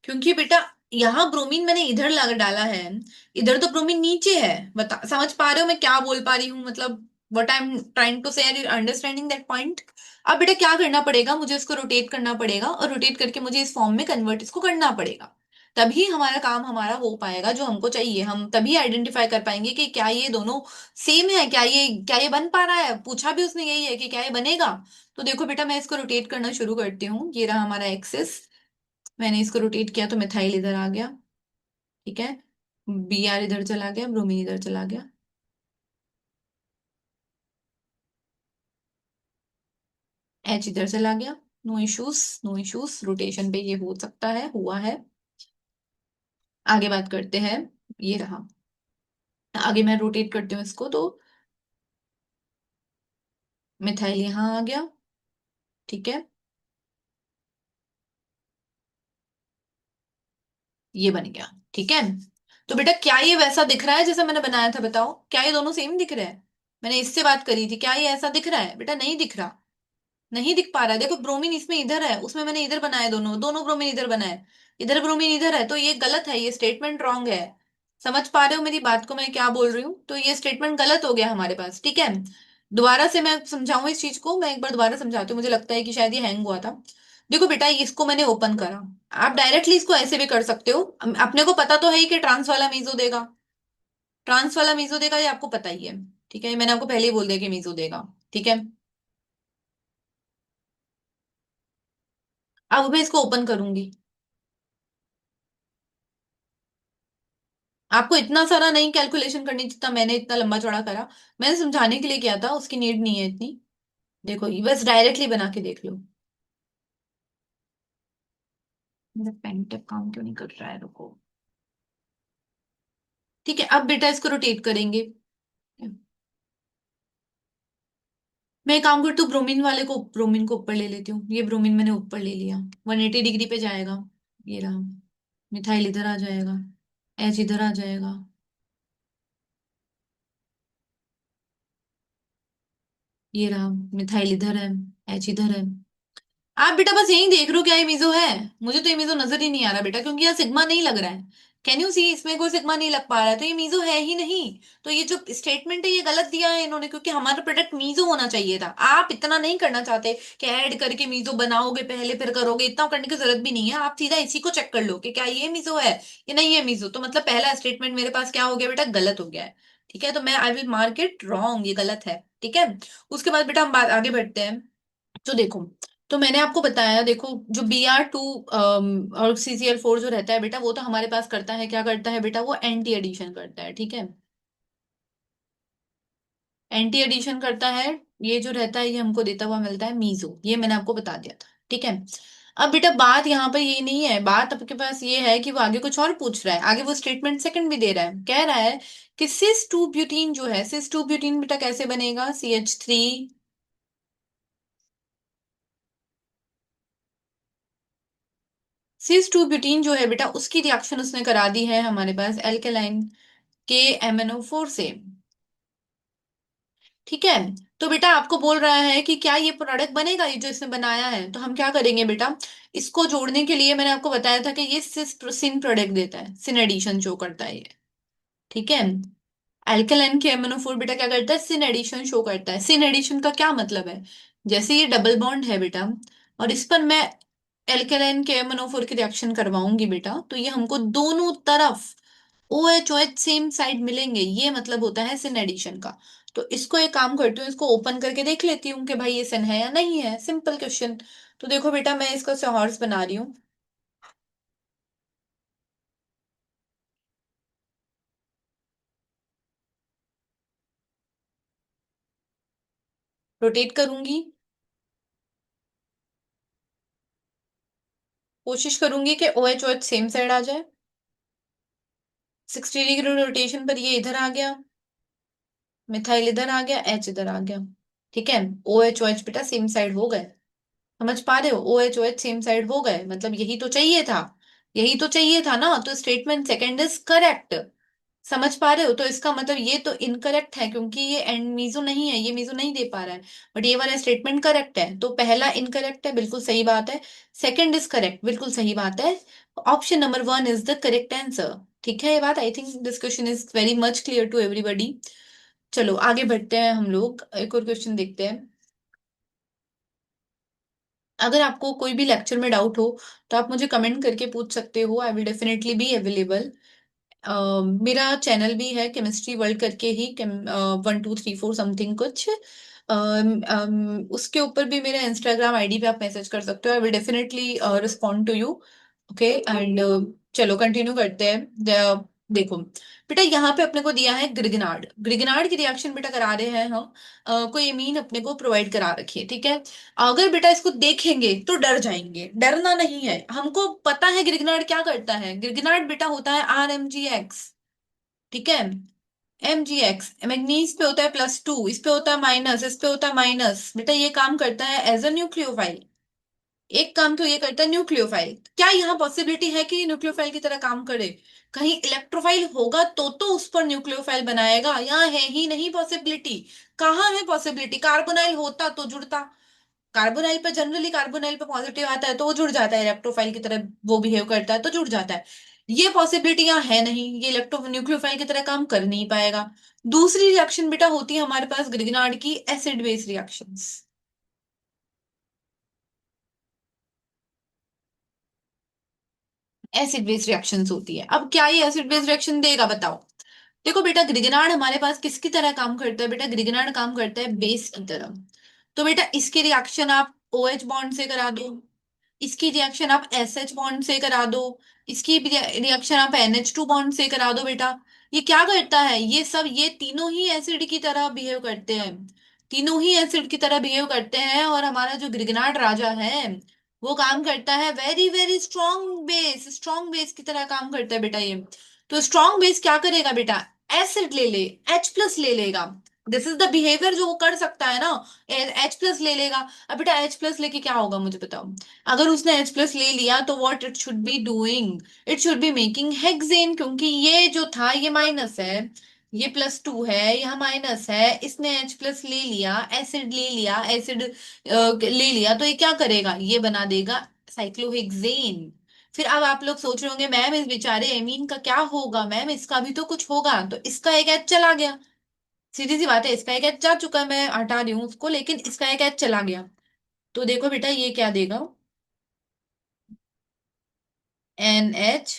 क्योंकि बेटा यहाँ ब्रोमीन मैंने इधर लगा डाला है, इधर तो ब्रोमीन नीचे है। बता, समझ पा रहे हो मैं क्या बोल पा रही हूँ, मतलब what I am trying to say, are you understanding that point. अब बेटा क्या करना पड़ेगा, मुझे इसको रोटेट करना पड़ेगा, और रोटेट करके मुझे इस फॉर्म में कन्वर्ट इसको करना पड़ेगा। तभी हमारा काम हमारा हो पाएगा जो हमको चाहिए। हम तभी आइडेंटिफाई कर पाएंगे कि क्या ये दोनों सेम है, क्या ये बन पा रहा है। पूछा भी उसने यही है कि क्या ये बनेगा। तो देखो बेटा मैं इसको रोटेट करना शुरू करती हूँ, ये रहा हमारा एक्सिस। मैंने इसको रोटेट किया तो मिथाइल इधर आ गया। ठीक है, Br इधर चला गया, ब्रोमीन इधर चला गया, H इधर चला गया। No issues, no issues, rotation पे ये हो सकता है, हुआ है। आगे बात करते हैं, ये रहा। आगे मैं रोटेट करती हूँ इसको, तो मिथाइल यहाँ आ गया। ठीक है, ये बन गया। ठीक है, तो बेटा क्या ये वैसा दिख रहा है जैसा मैंने बनाया था, बताओ क्या ये दोनों सेम दिख रहे हैं। मैंने इससे बात करी थी, क्या ये ऐसा दिख रहा है बेटा, नहीं दिख रहा। नहीं दिख पा रहा है। देखो ब्रोमीन इसमें इधर है, उसमें मैंने इधर बनाए, दोनों दोनों ब्रोमीन इधर बनाए, इधर ब्रोमीन इधर है, तो ये गलत है, ये स्टेटमेंट रॉन्ग है। समझ पा रहे हो मेरी बात को, मैं क्या बोल रही हूँ। तो ये स्टेटमेंट गलत हो गया हमारे पास। ठीक है, दोबारा से मैं समझाऊं इस चीज को, मैं एक बार दोबारा समझाती हूँ, मुझे लगता है कि शायद ये हैंग हुआ था। देखो बेटा इसको मैंने ओपन करा, आप डायरेक्टली इसको ऐसे भी कर सकते हो। अपने को पता तो है ही कि ट्रांस वाला मीजो देगा। ट्रांस वाला मीजो देगा, ये आपको पता ही है। ठीक है, ये मैंने आपको पहले ही बोल दिया कि मीजो देगा। ठीक है, अब मैं इसको ओपन करूंगी। आपको इतना सारा नहीं कैलकुलेशन करनी जितना मैंने इतना लंबा चौड़ा करा। मैंने समझाने के लिए किया था, उसकी नीड नहीं है इतनी। देखो ये बस डायरेक्टली बना के देख लो। मेरा पेन टेप काम क्यों नहीं कर रहा है, रुको। ठीक है, अब बेटा इसको रोटेट करेंगे। मैं एक काम करती हूँ, ब्रोमीन वाले को, ब्रोमीन को ऊपर ले लेती हूँ। ये ब्रोमीन मैंने ऊपर ले लिया। 180 डिग्री पे जाएगा। ये रहा। मिथाइल इधर आ जाएगा। एच इधर आ जाएगा। ये रहा। मिथाइल इधर है। एच इधर है। आप बेटा बस यही देख रहे हो क्या ये मीजो है? मुझे तो ये मीजो नजर ही नहीं आ रहा बेटा, क्योंकि यहाँ सिग्मा नहीं लग रहा है। कैन यू सी, इसमें कोई सिग्मा नहीं लग पा रहा है, तो ये मीजो है ही नहीं। तो ये जो स्टेटमेंट है ये गलत दिया है इन्होंने, क्योंकि हमारा प्रोडक्ट मीजो होना चाहिए था। आप इतना नहीं करना चाहते कि ऐड करके मीजो बनाओगे पहले फिर करोगे, इतना करने की जरूरत भी नहीं है। आप सीधा इसी को चेक कर लो कि क्या ये मीजो है या नहीं है मीजो। तो मतलब पहला स्टेटमेंट मेरे पास क्या हो गया बेटा, गलत हो गया है। ठीक है, तो मैं I will mark it wrong, ये गलत है। ठीक है, उसके बाद बेटा हम बात आगे बढ़ते हैं। तो देखो, तो मैंने आपको बताया, देखो जो Br2 और CCl4 जो रहता है बेटा, वो तो हमारे पास करता है, क्या करता है बेटा, वो एंटी एडिशन करता है। ठीक है, एंटी एडिशन करता है। ये जो रहता है ये हमको देता हुआ मिलता है मीजो, ये मैंने आपको बता दिया था। ठीक है, अब बेटा बात यहाँ पर ये नहीं है, बात आपके पास ये है कि वो आगे कुछ और पूछ रहा है। आगे वो स्टेटमेंट सेकंड भी दे रहा है, कह रहा है कि सिस टू ब्यूटीन जो है, सिस टू ब्यूटीन बेटा कैसे बनेगा, CH3। सिस टू ब्यूटीन जो है बेटा, उसकी रिएक्शन उसने करा दी है हमारे पास एल्केलाइन के MnO4 से। ठीक है, तो बेटा आपको बोल रहा है कि क्या ये प्रोडक्ट बनेगा, ये जो इसने बनाया है। तो हम क्या करेंगे बेटा, इसको जोड़ने के लिए मैंने आपको बताया था कि ये सिस सिन प्रोडक्ट देता है, सिन एडिशन शो करता है ये। ठीक है, एल्केलाइन के MnO4 बेटा क्या करता है, सिन एडिशन शो करता है। सिन एडिशन का क्या मतलब है, जैसे ये डबल बॉन्ड है बेटा, और इस पर मैं एल्केलाइन के MnO4 की रिएक्शन करवाऊंगी बेटा, तो ये हमको दोनों तरफ OH सेम साइड मिलेंगे, ये मतलब होता है सिन एडिशन का। तो इसको एक काम करती हूँ, इसको ओपन करके देख लेती हूँ कि भाई ये सिन है या नहीं है, सिंपल क्वेश्चन। तो देखो बेटा, मैं इसका हॉर्स बना रही हूँ। रोटेट करूंगी, कोशिश करूंगी कि OH सेम साइड आ जाए। 60 डिग्री रोटेशन पर ये इधर आ गया, मिथाइल इधर आ गया, एच इधर आ गया। ठीक है, OH बेटा सेम साइड हो गए। समझ पा रहे हो, OH सेम साइड हो गए, मतलब यही तो चाहिए था। यही तो चाहिए था ना, तो स्टेटमेंट सेकंड इज करेक्ट। समझ पा रहे हो, तो इसका मतलब ये तो इनकरेक्ट है, क्योंकि ये एंड मीजो नहीं है, ये मीजो नहीं दे पा रहा है। बट ये वाला स्टेटमेंट करेक्ट है, तो पहला इनकरेक्ट है, बिल्कुल सही बात है। सेकंड इज करेक्ट, बिल्कुल सही बात है। Option number 1 is the correct answer. ठीक है, ये बात I think this question is very much clear to everybody. चलो आगे बढ़ते हैं, हम लोग एक और क्वेश्चन देखते हैं। अगर आपको कोई भी लेक्चर में डाउट हो तो आप मुझे कमेंट करके पूछ सकते हो, I will definitely be available. मेरा चैनल भी है केमिस्ट्री वर्ल्ड करके ही, 1234 समथिंग कुछ। उसके ऊपर भी मेरा इंस्टाग्राम आईडी पे आप मैसेज कर सकते हो, I will definitely respond to you. Okay, and चलो कंटिन्यू करते हैं। देखो बेटा, यहाँ पे अपने को दिया है ग्रिगनार्ड, ग्रिगनार्ड की रिएक्शन बेटा करा रहे हैं हम। कोई एमीन अपने को प्रोवाइड करा रखी है। ठीक है, अगर बेटा इसको देखेंगे तो डर जाएंगे, डरना नहीं है, हमको पता है ग्रिगनार्ड क्या करता है। ग्रिगनार्ड बेटा होता है RMgX। ठीक है, MgX मैग्नीज पे होता है +2, इस पे होता है माइनस, इस पे होता है माइनस। बेटा ये काम करता है एज अ न्यूक्लियोफाइल। एक काम तो ये करता है न्यूक्लियोफाइल। क्या यहाँ पॉसिबिलिटी है कि न्यूक्लियोफाइल की तरह काम करे? कहीं इलेक्ट्रोफाइल होगा तो उस पर न्यूक्लियोफाइल बनाएगा, यहाँ है ही नहीं पॉसिबिलिटी। कहाँ है पॉसिबिलिटी, कार्बोनाइल होता तो जुड़ता। कार्बोनाइल पे जनरली, कार्बोनाइल पे पॉजिटिव आता है तो वो जुड़ जाता है, इलेक्ट्रोफाइल की तरह वो बिहेव करता है तो जुड़ जाता है। ये पॉसिबिलिटी यहाँ है नहीं, ये इलेक्ट्रो न्यूक्लियोफाइल की तरह काम कर नहीं पाएगा। दूसरी रिएक्शन बेटा होती है हमारे पास ग्रिग्नार्ड की, acid base reactions. Acid base reactions होती है। अब क्या ये एसिड बेस रिएक्शन देगा बताओ? देखो बेटा, ग्रिगनार्ड हमारे पास किसकी तरह काम करता है बेटा? ग्रिगनार्ड काम करता है बेस की तरह। तो बेटा इसकी रिएक्शन आप OH बॉन्ड से करा दो, इसकी रिएक्शन आप SH बॉन्ड से करा दो, इसकी रिएक्शन आप NH2 बॉन्ड से करा दो बेटा। ये क्या करता है? ये सब, ये तीनों ही एसिड की तरह बिहेव करते हैं, तीनों ही एसिड की तरह बिहेव करते हैं। और हमारा जो ग्रिगनार्ड राजा है वो काम करता है वेरी वेरी स्ट्रॉन्ग बेस की तरह काम करता है बेटा ये। तो स्ट्रॉन्ग बेस क्या करेगा बेटा? एसिड ले ले, H+ ले लेगा। दिस इज द बिहेवियर जो वो कर सकता है ना, H+ ले लेगा। अब बेटा H+ लेके क्या होगा मुझे बताओ? अगर उसने H+ ले लिया तो what it should be doing? It should be making hexane, क्योंकि ये जो था ये माइनस है, ये +2 है, यह माइनस है, इसने H+ ले लिया, एसिड ले लिया, एसिड ले लिया, तो ये क्या करेगा? ये बना देगा साइक्लोहेक्सेन। फिर अब आप लोग सोच रहे होंगे मैम इस बेचारे एमीन का क्या होगा? मैम इसका भी तो कुछ होगा। तो इसका एक H चला गया, सीधी सी बात है, इसका एक H जा चुका है, मैं हटा रही हूँ उसको, लेकिन इसका एक H चला गया। तो देखो बेटा ये क्या देगा? NH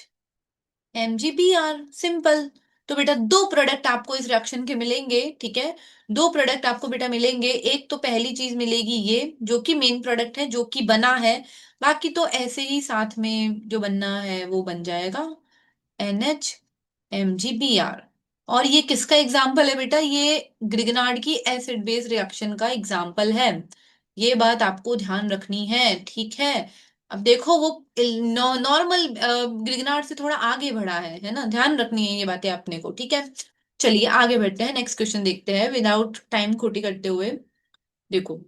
simple. तो बेटा दो प्रोडक्ट आपको इस रिएक्शन के मिलेंगे, ठीक है? दो प्रोडक्ट आपको बेटा मिलेंगे। एक तो पहली चीज मिलेगी ये जो कि मेन प्रोडक्ट है, जो कि बना है। बाकी तो ऐसे ही साथ में जो बनना है वो बन जाएगा, NH और ये किसका एग्जाम्पल है बेटा? ये ग्रिगनार्ड की एसिड बेस रिएक्शन का एग्जाम्पल है। ये बात आपको ध्यान रखनी है, ठीक है? अब देखो वो नॉर्मल ग्रिगनार्ड से थोड़ा आगे बढ़ा है ना? ध्यान रखनी है ये बातें अपने को, ठीक है? चलिए आगे बढ़ते हैं, नेक्स्ट क्वेश्चन देखते हैं विदाउट टाइम खोटी करते हुए। देखो,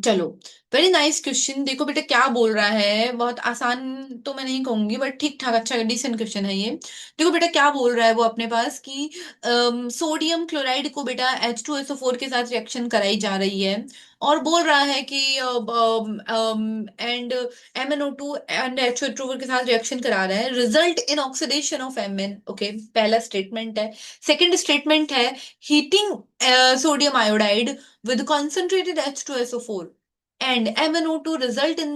चलो, वेरी नाइस क्वेश्चन। देखो बेटा क्या बोल रहा है, बहुत आसान तो मैं नहीं कहूंगी बट ठीक ठाक अच्छा डिसेंट क्वेश्चन है ये। देखो बेटा क्या बोल रहा है वो अपने पास कि सोडियम क्लोराइड को बेटा H2SO4 के साथ रिएक्शन कराई जा रही है, और बोल रहा है कि एंड MnO2 एंड H2O4 के साथ रिएक्शन करा रहा है, result in oxidation of Mn। Okay, पहला स्टेटमेंट है। सेकेंड स्टेटमेंट है heating sodium iodide with concentrated H2SO4 and MnO2 result in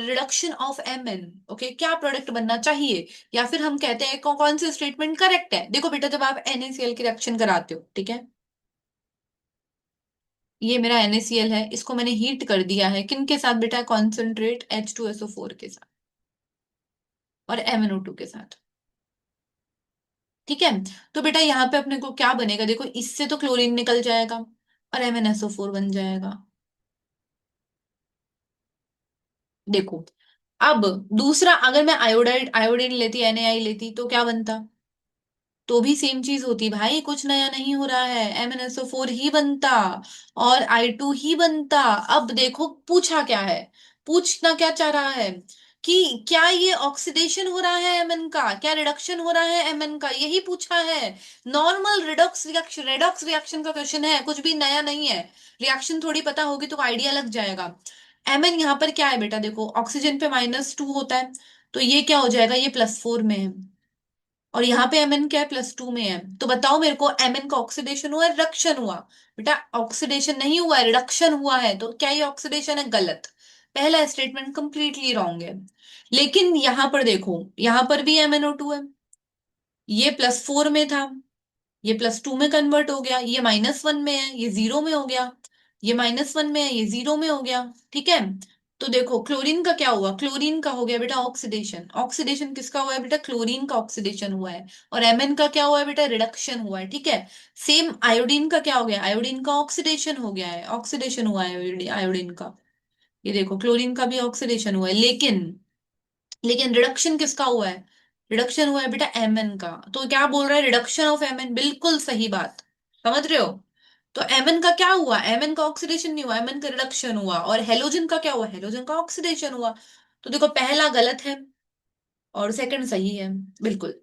reduction of Mn। Okay, क्या प्रोडक्ट बनना चाहिए? या फिर हम कहते हैं कौन सी स्टेटमेंट करेक्ट है? देखो बेटा जब आप NaCl की रिएक्शन कराते हो, ठीक है, ये मेरा NaCl है, इसको मैंने हीट कर दिया है किन के साथ बेटा? कॉन्सेंट्रेट H2SO4 के साथ और MnO2 के साथ, ठीक है? तो बेटा यहाँ पे अपने को क्या बनेगा? देखो इससे तो क्लोरीन निकल जाएगा और MnSO4 बन जाएगा। देखो अब दूसरा, अगर मैं आयोडाइड आयोडीन लेती, NaI लेती तो क्या बनता? तो भी सेम चीज होती भाई, कुछ नया नहीं हो रहा है, MnSO4 ही बनता और I2 ही बनता। अब देखो पूछा क्या है, पूछना क्या चाह रहा है कि क्या ये ऑक्सीडेशन हो रहा है Mn का, क्या रिडक्शन हो रहा है Mn का, यही पूछा है। नॉर्मल रेडॉक्स रिएक्शन का क्वेश्चन है, कुछ भी नया नहीं है। रिएक्शन थोड़ी पता होगी तो आइडिया लग जाएगा। Mn यहाँ पर क्या है बेटा? देखो ऑक्सीजन पे -2 होता है, तो ये क्या हो जाएगा? ये +4 में है, और यहाँ पे Mn क्या है? +2 में है। तो बताओ मेरे को, Mn का ऑक्सीडेशन हुआ है, रिडक्शन हुआ? बेटा ऑक्सीडेशन नहीं हुआ है, रिडक्शन हुआ है। तो क्या ये ऑक्सीडेशन है? गलत। पहला स्टेटमेंट कंप्लीटली रॉन्ग है। लेकिन यहाँ पर देखो, यहाँ पर भी MnO2 है, ये +4 में था, ये +2 में कन्वर्ट हो गया, ये -1 में है, ये 0 में हो गया, ये -1 में है, ये 0 में हो गया, ठीक है? तो देखो क्लोरीन का क्या हुआ? क्लोरीन का हो गया बेटा ऑक्सीडेशन। ऑक्सीडेशन किसका हुआ है बेटा? क्लोरीन का ऑक्सीडेशन हुआ है। और Mn का क्या हुआ है बेटा? रिडक्शन हुआ है, ठीक है? सेम आयोडीन का क्या हो गया? आयोडीन का ऑक्सीडेशन हो गया है, ऑक्सीडेशन हुआ है आयोडीन का। ये देखो क्लोरीन का भी ऑक्सीडेशन हुआ है, लेकिन लेकिन रिडक्शन किसका हुआ है? रिडक्शन हुआ है बेटा Mn का। तो क्या बोल रहा है? रिडक्शन ऑफ Mn, बिल्कुल सही बात। समझ रहे हो? तो Mn का क्या हुआ? Mn का ऑक्सीडेशन नहीं हुआ, Mn का रिडक्शन हुआ। और हेलोजन का क्या हुआ? हेलोजन का ऑक्सीडेशन हुआ। तो देखो पहला गलत है और सेकंड सही है, बिल्कुल।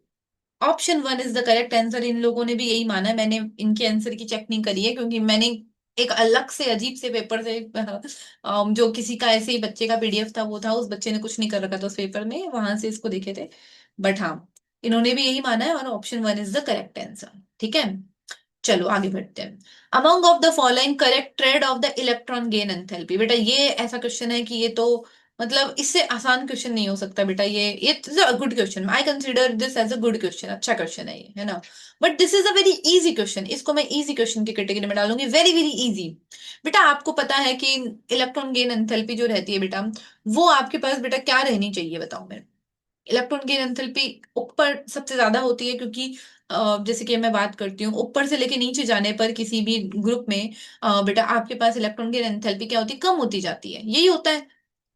Option 1 is the correct answer. इन लोगों ने भी यही माना है, मैंने इनके आंसर की चेक नहीं करी है क्योंकि मैंने एक अलग से अजीब से पेपर से जो किसी का ऐसे ही बच्चे का PDF था, वो था, उस बच्चे ने कुछ नहीं कर रखा था उस पेपर में, वहां से इसको देखे थे। बट हाँ, इन्होंने भी यही माना है और option 1 is the correct answer, ठीक है? चलो आगे बढ़ते हैं। Among of the following correct trade off the electron gain enthalpy. बेटा ये ऐसा क्वेश्चन है कि ये तो मतलब इससे आसान क्वेश्चन नहीं हो सकता बेटा, ये good question, I consider this as a good question, अच्छा क्वेश्चन है ये, है ना। But this is a very easy question, इसको मैं इजी क्वेश्चन की कैटेगरी में डालूंगी, वेरी वेरी इजी। बेटा आपको पता है कि इलेक्ट्रॉन गेन एंथैल्पी जो रहती है बेटा, वो आपके पास बेटा क्या रहनी चाहिए बताओ मेरे। इलेक्ट्रॉन गेन एंथैल्पी ऊपर सबसे ज्यादा होती है, क्योंकि जैसे कि मैं बात करती हूँ ऊपर से लेके नीचे जाने पर किसी भी ग्रुप में बेटा आपके पास इलेक्ट्रॉन गेन एंथैल्पी क्या होती है, कम होती जाती है, यही होता है।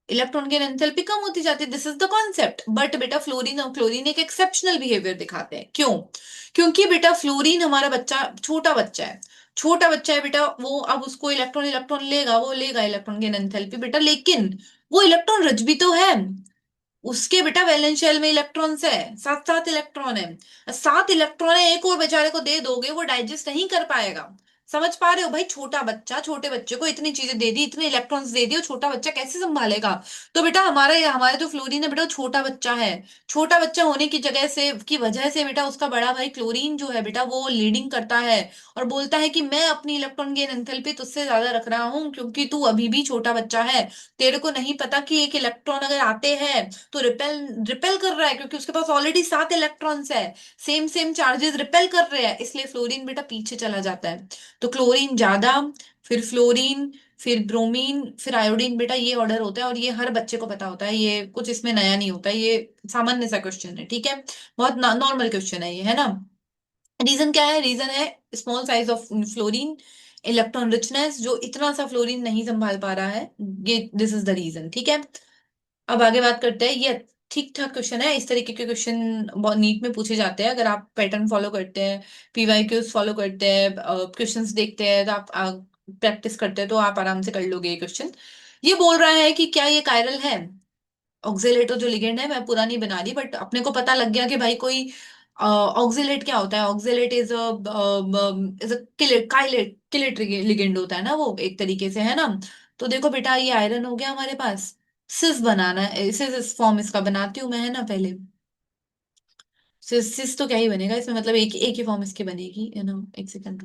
इलेक्ट्रॉन की एंथैल्पी कम होती जाती है, this is the concept. But बेटा फ्लोरीन और क्लोरीन एक एक्सेप्शनल बिहेवियर दिखाते हैं, क्यों? क्योंकि बेटा फ्लोरीन हमारा बच्चा, छोटा बच्चा है, छोटा बच्चा है बेटा, वो अब उसको इलेक्ट्रॉन इलेक्ट्रॉन लेगा, वो लेगा इलेक्ट्रॉन की एंथैल्पी बेटा, लेकिन वो इलेक्ट्रॉन रिच भी तो है, उसके बेटा वैलेंस शेल में इलेक्ट्रॉन्स है, सात सात इलेक्ट्रॉन है, सात इलेक्ट्रॉन है, एक और बेचारे को दे दोगे वो डाइजेस्ट नहीं कर पाएगा। समझ पा रहे हो भाई, छोटा बच्चा, छोटे बच्चे को इतनी चीजें दे दी, इतने इलेक्ट्रॉन्स दे दिए, छोटा बच्चा कैसे संभालेगा? तो बेटा हमारे जो फ्लोरीन है बेटा वो छोटा बच्चा है, छोटा बच्चा होने की जगह से की वजह से बेटा उसका बड़ा भाई क्लोरीन जो है बेटा वो लीडिंग करता है, और बोलता है कि मैं अपनी इलेक्ट्रॉन गेन एंथैल्पी तुझसे ज्यादा रख रहा हूँ, क्योंकि तू अभी भी छोटा बच्चा है, तेरे को नहीं पता कि एक इलेक्ट्रॉन अगर आते हैं तो रिपेल रिपेल कर रहा है, क्योंकि उसके पास ऑलरेडी सात इलेक्ट्रॉन्स है, सेम सेम चार्जेस रिपेल कर रहे हैं, इसलिए फ्लोरीन बेटा पीछे चला जाता है। तो क्लोरीन ज्यादा, फिर फ्लोरीन, फिर ब्रोमीन, फिर आयोडीन, बेटा ये ऑर्डर होता है, और ये हर बच्चे को पता होता है, ये कुछ इसमें नया नहीं होता है, ये सामान्य सा क्वेश्चन है, ठीक है, बहुत नॉर्मल क्वेश्चन है ये, है ना। रीजन क्या है? रीजन है small size of fluorine, electron richness, जो इतना सा फ्लोरीन नहीं संभाल पा रहा है, ये दिस इज द रीजन, ठीक है। अब आगे बात करते हैं, ये ठीक ठाक क्वेश्चन है, इस तरीके के क्वेश्चन बहुत नीट में पूछे जाते हैं, अगर आप पैटर्न फॉलो करते हैं, पीवाईक्यूज फॉलो करते हैं, क्वेश्चंस देखते हैं, तो आप प्रैक्टिस करते हैं, तो आप आराम से कर लोगे ये क्वेश्चन। ये बोल रहा है कि क्या ये कायरल है? ऑक्सीलेटो जो लिगेंड है, मैं पूरा नहीं बना रही, बट अपने को पता लग गया कि भाई कोई ऑक्सीलेट क्या होता है, oxalate is a chelate chelate ligand होता है ना वो, एक तरीके से, है ना। तो देखो बेटा ये आयरन हो गया हमारे पास, सिस बनाना है, सिस फॉर्म इसका बनाती हूँ मैं, है ना, पहले। सिस तो क्या ही बनेगा इसमें, मतलब एक ही फॉर्म इसकी बनेगी, है ना, एक सेकंड।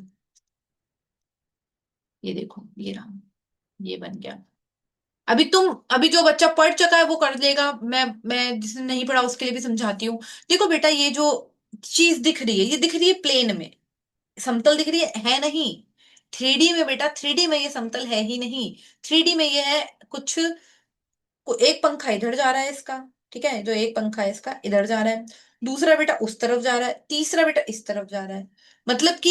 ये देखो ये रहा, ये बन गया। अभी जो बच्चा पढ़ चुका है वो कर लेगा, मैं जिसने नहीं पढ़ा उसके लिए भी समझाती हूँ। देखो बेटा ये जो चीज दिख रही है, ये दिख रही है प्लेन में, समतल दिख रही है नहीं। थ्री डी में बेटा, थ्री डी में ये समतल है ही नहीं, थ्री डी में ये है कुछ, एक पंखा इधर जा रहा है इसका, ठीक है, जो एक पंखा है इसका इधर जा रहा है, दूसरा बेटा उस तरफ जा रहा है, तीसरा बेटा इस तरफ जा रहा है, मतलब कि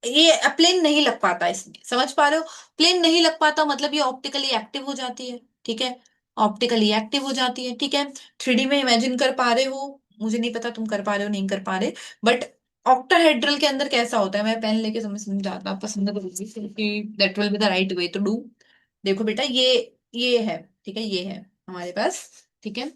ये प्लेन नहीं लग पाता इसमें, समझ पा रहे हो? प्लेन नहीं लग पाता मतलब ये ऑप्टिकली एक्टिव हो जाती है, ठीक है, ऑप्टिकली एक्टिव हो जाती है, ठीक है। थ्री डी में इमेजिन कर पा रहे हो, मुझे नहीं पता तुम कर पा रहे हो नहीं कर पा रहे, बट ऑक्टाहेड्रल के अंदर कैसा होता है, मैं पेन लेके तुम्हें समझाना पसंद करूंगी, क्योंकि that will be the right way to do. देखो बेटा ये है, ठीक है, ये है हमारे पास, ठीक है।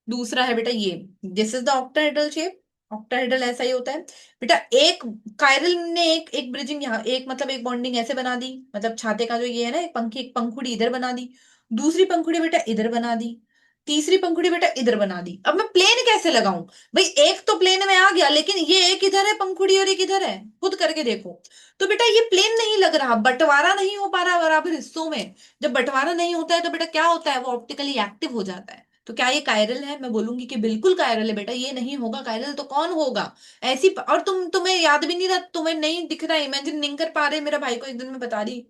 दूसरा है बेटा ये, this is the octahedral shape, octahedral ऐसा ही होता है बेटा। एक कायरल ने एक एक ब्रिजिंग यहाँ, एक मतलब एक बॉन्डिंग ऐसे बना दी, मतलब छाते का जो ये है ना, एक पंखी, एक पंखुड़ी इधर बना दी, दूसरी पंखुड़ी बेटा इधर बना दी, तीसरी पंखुड़ी बेटा इधर बना दी। अब मैं प्लेन कैसे लगाऊं? भाई एक तो प्लेन में आ गया, लेकिन ये एक इधर है पंखुड़ी और एक इधर है, खुद करके देखो। तो बेटा ये प्लेन नहीं लग रहा, बंटवारा नहीं हो पा रहा बराबर हिस्सों में। जब बंटवारा नहीं होता है तो बेटा क्या होता है, वो ऑप्टिकली एक्टिव हो जाता है। तो क्या ये कायरल है? मैं बोलूंगी कि बिल्कुल कायरल है बेटा, ये नहीं होगा कायरल तो कौन होगा? और तुम्हें याद भी नहीं रहा, तुम्हें नहीं दिख रहा, इमेजिन नहीं कर पा रहे, मेरा भाई को एक दिन में बता रही।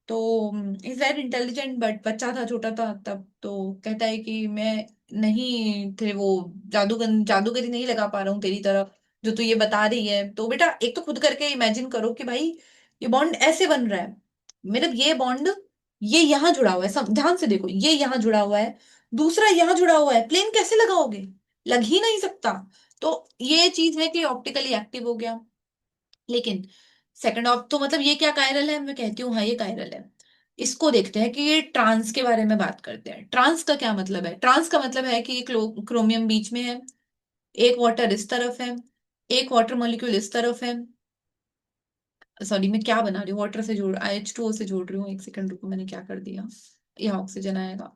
तो इज वेरी इंटेलिजेंट, बट बच्चा था, छोटा था तब, तो कहता है कि मैं नहीं थे वो, जादूगरी नहीं लगा पा रहा हूँ तेरी तरफ, जो तू ये बता रही है। तो बेटा एक तो खुद करके इमेजिन करो कि भाई ये बॉन्ड ऐसे बन रहा है, मतलब ये बॉन्ड, ये यहाँ जुड़ा हुआ है, सब ध्यान से देखो, ये यहाँ जुड़ा हुआ है, दूसरा यहाँ जुड़ा हुआ है, प्लेन कैसे लगाओगे? लग ही नहीं सकता। तो ये चीज है कि ऑप्टिकली एक्टिव हो गया। लेकिन सेकंड ऑफ तो मतलब ये क्या कायरल है, मैं कहती हूँ हाँ ये कायरल है। इसको देखते हैं कि ये ट्रांस के बारे में बात करते हैं। ट्रांस का क्या मतलब है? ट्रांस का मतलब है कि क्रोमियम बीच में है, एक वाटर इस तरफ है, एक वाटर मॉलिक्यूल इस तरफ है, सॉरी मैं क्या बना रही हूँ, वाटर से जोड़ H2O से जोड़ रही हूँ, एक सेकंड रुको, मैंने क्या कर दिया, यहाँ ऑक्सीजन आएगा,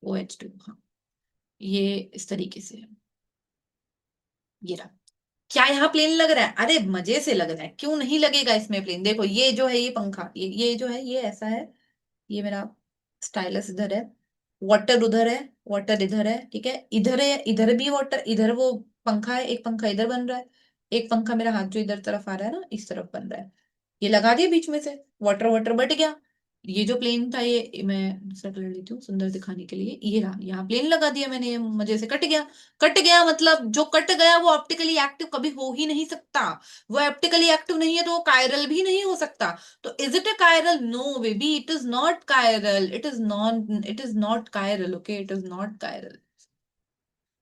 OH2 हाँ, ये इस तरीके से है, ये रहा। क्या यहाँ प्लेन लग रहा है? अरे मजे से लग रहा है, क्यों नहीं लगेगा इसमें प्लेन? देखो ये जो है ये पंखा, ये जो है ये ऐसा है, ये मेरा स्टाइलस इधर है, वाटर उधर है, वाटर इधर है, ठीक है, इधर है, इधर भी वाटर, इधर वो पंखा है, एक पंखा इधर बन रहा है, एक पंखा मेरा हाथ जो इधर तरफ आ रहा है ना इस तरफ बन रहा है, ये लगा दिया बीच में से, वाटर वाटर बट गया। ये जो प्लेन था ये मैं दूसरा कलर लेती हूँ सुंदर दिखाने के लिए, ये रहा, यहाँ प्लेन लगा दिया मैंने, ये मजे से कट गया। कट गया मतलब जो कट गया वो ऑप्टिकली एक्टिव कभी हो ही नहीं सकता, वो ऑप्टिकली एक्टिव नहीं है तो वो कायरल भी नहीं हो सकता। तो is it a chiral? No baby, it is not chiral, it is not chiral, okay, it is not chiral.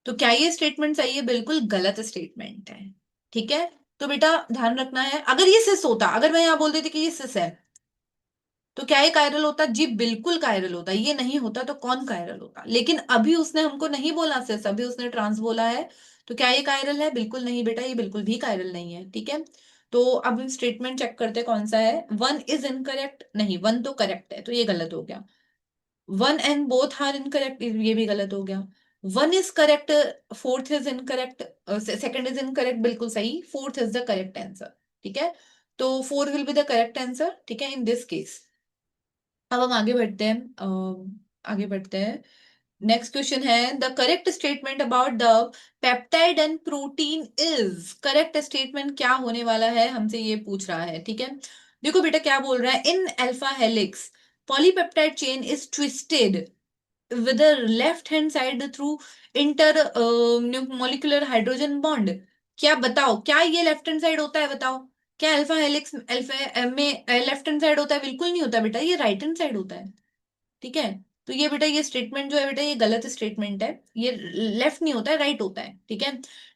तो क्या ये स्टेटमेंट सही है? बिल्कुल गलत स्टेटमेंट है, ठीक है। तो बेटा ध्यान रखना है, अगर ये सिस होता, अगर मैं यहाँ बोल देती कि ये सिस है, तो क्या ये कायरल होता? जी बिल्कुल कायरल होता, ये नहीं होता तो कौन कायरल होता? लेकिन अभी उसने हमको नहीं बोला सिस, अभी उसने ट्रांस बोला है, तो क्या ये कायरल है? बिल्कुल नहीं बेटा, ये बिल्कुल भी कायरल नहीं है, ठीक है। तो अब हम स्टेटमेंट चेक करते हैं कौन सा है। वन इज इनकरेक्ट, नहीं, वन तो करेक्ट है तो ये गलत हो गया। One and both are incorrect, ये भी गलत हो गया। One is correct, fourth is incorrect, second is incorrect, बिल्कुल सही, fourth is the correct answer, ठीक है। तो four will be the correct answer, ठीक है, इन दिस केस। अब हम आगे बढ़ते हैं, आगे बढ़ते हैं। नेक्स्ट क्वेश्चन है, the correct statement about the peptide and protein is, correct statement क्या होने वाला है, हमसे ये पूछ रहा है, ठीक है। देखो बेटा क्या बोल रहा है, in alpha helix polypeptide chain is twisted with the left hand side through inter molecular hydrogen bond। क्या बताओ, क्या ये लेफ्ट हैंड साइड होता है? बताओ, क्या अल्फा हेलिक्स अल्फा में लेफ्ट हैंड साइड होता है? बिल्कुल नहीं होता बेटा, ये राइट हैंड साइड होता है, ठीक है। तो ये बेटा ये स्टेटमेंट जो है बेटा ये गलत स्टेटमेंट है, ये लेफ्ट नहीं होता है, राइट होता है, ठीक है।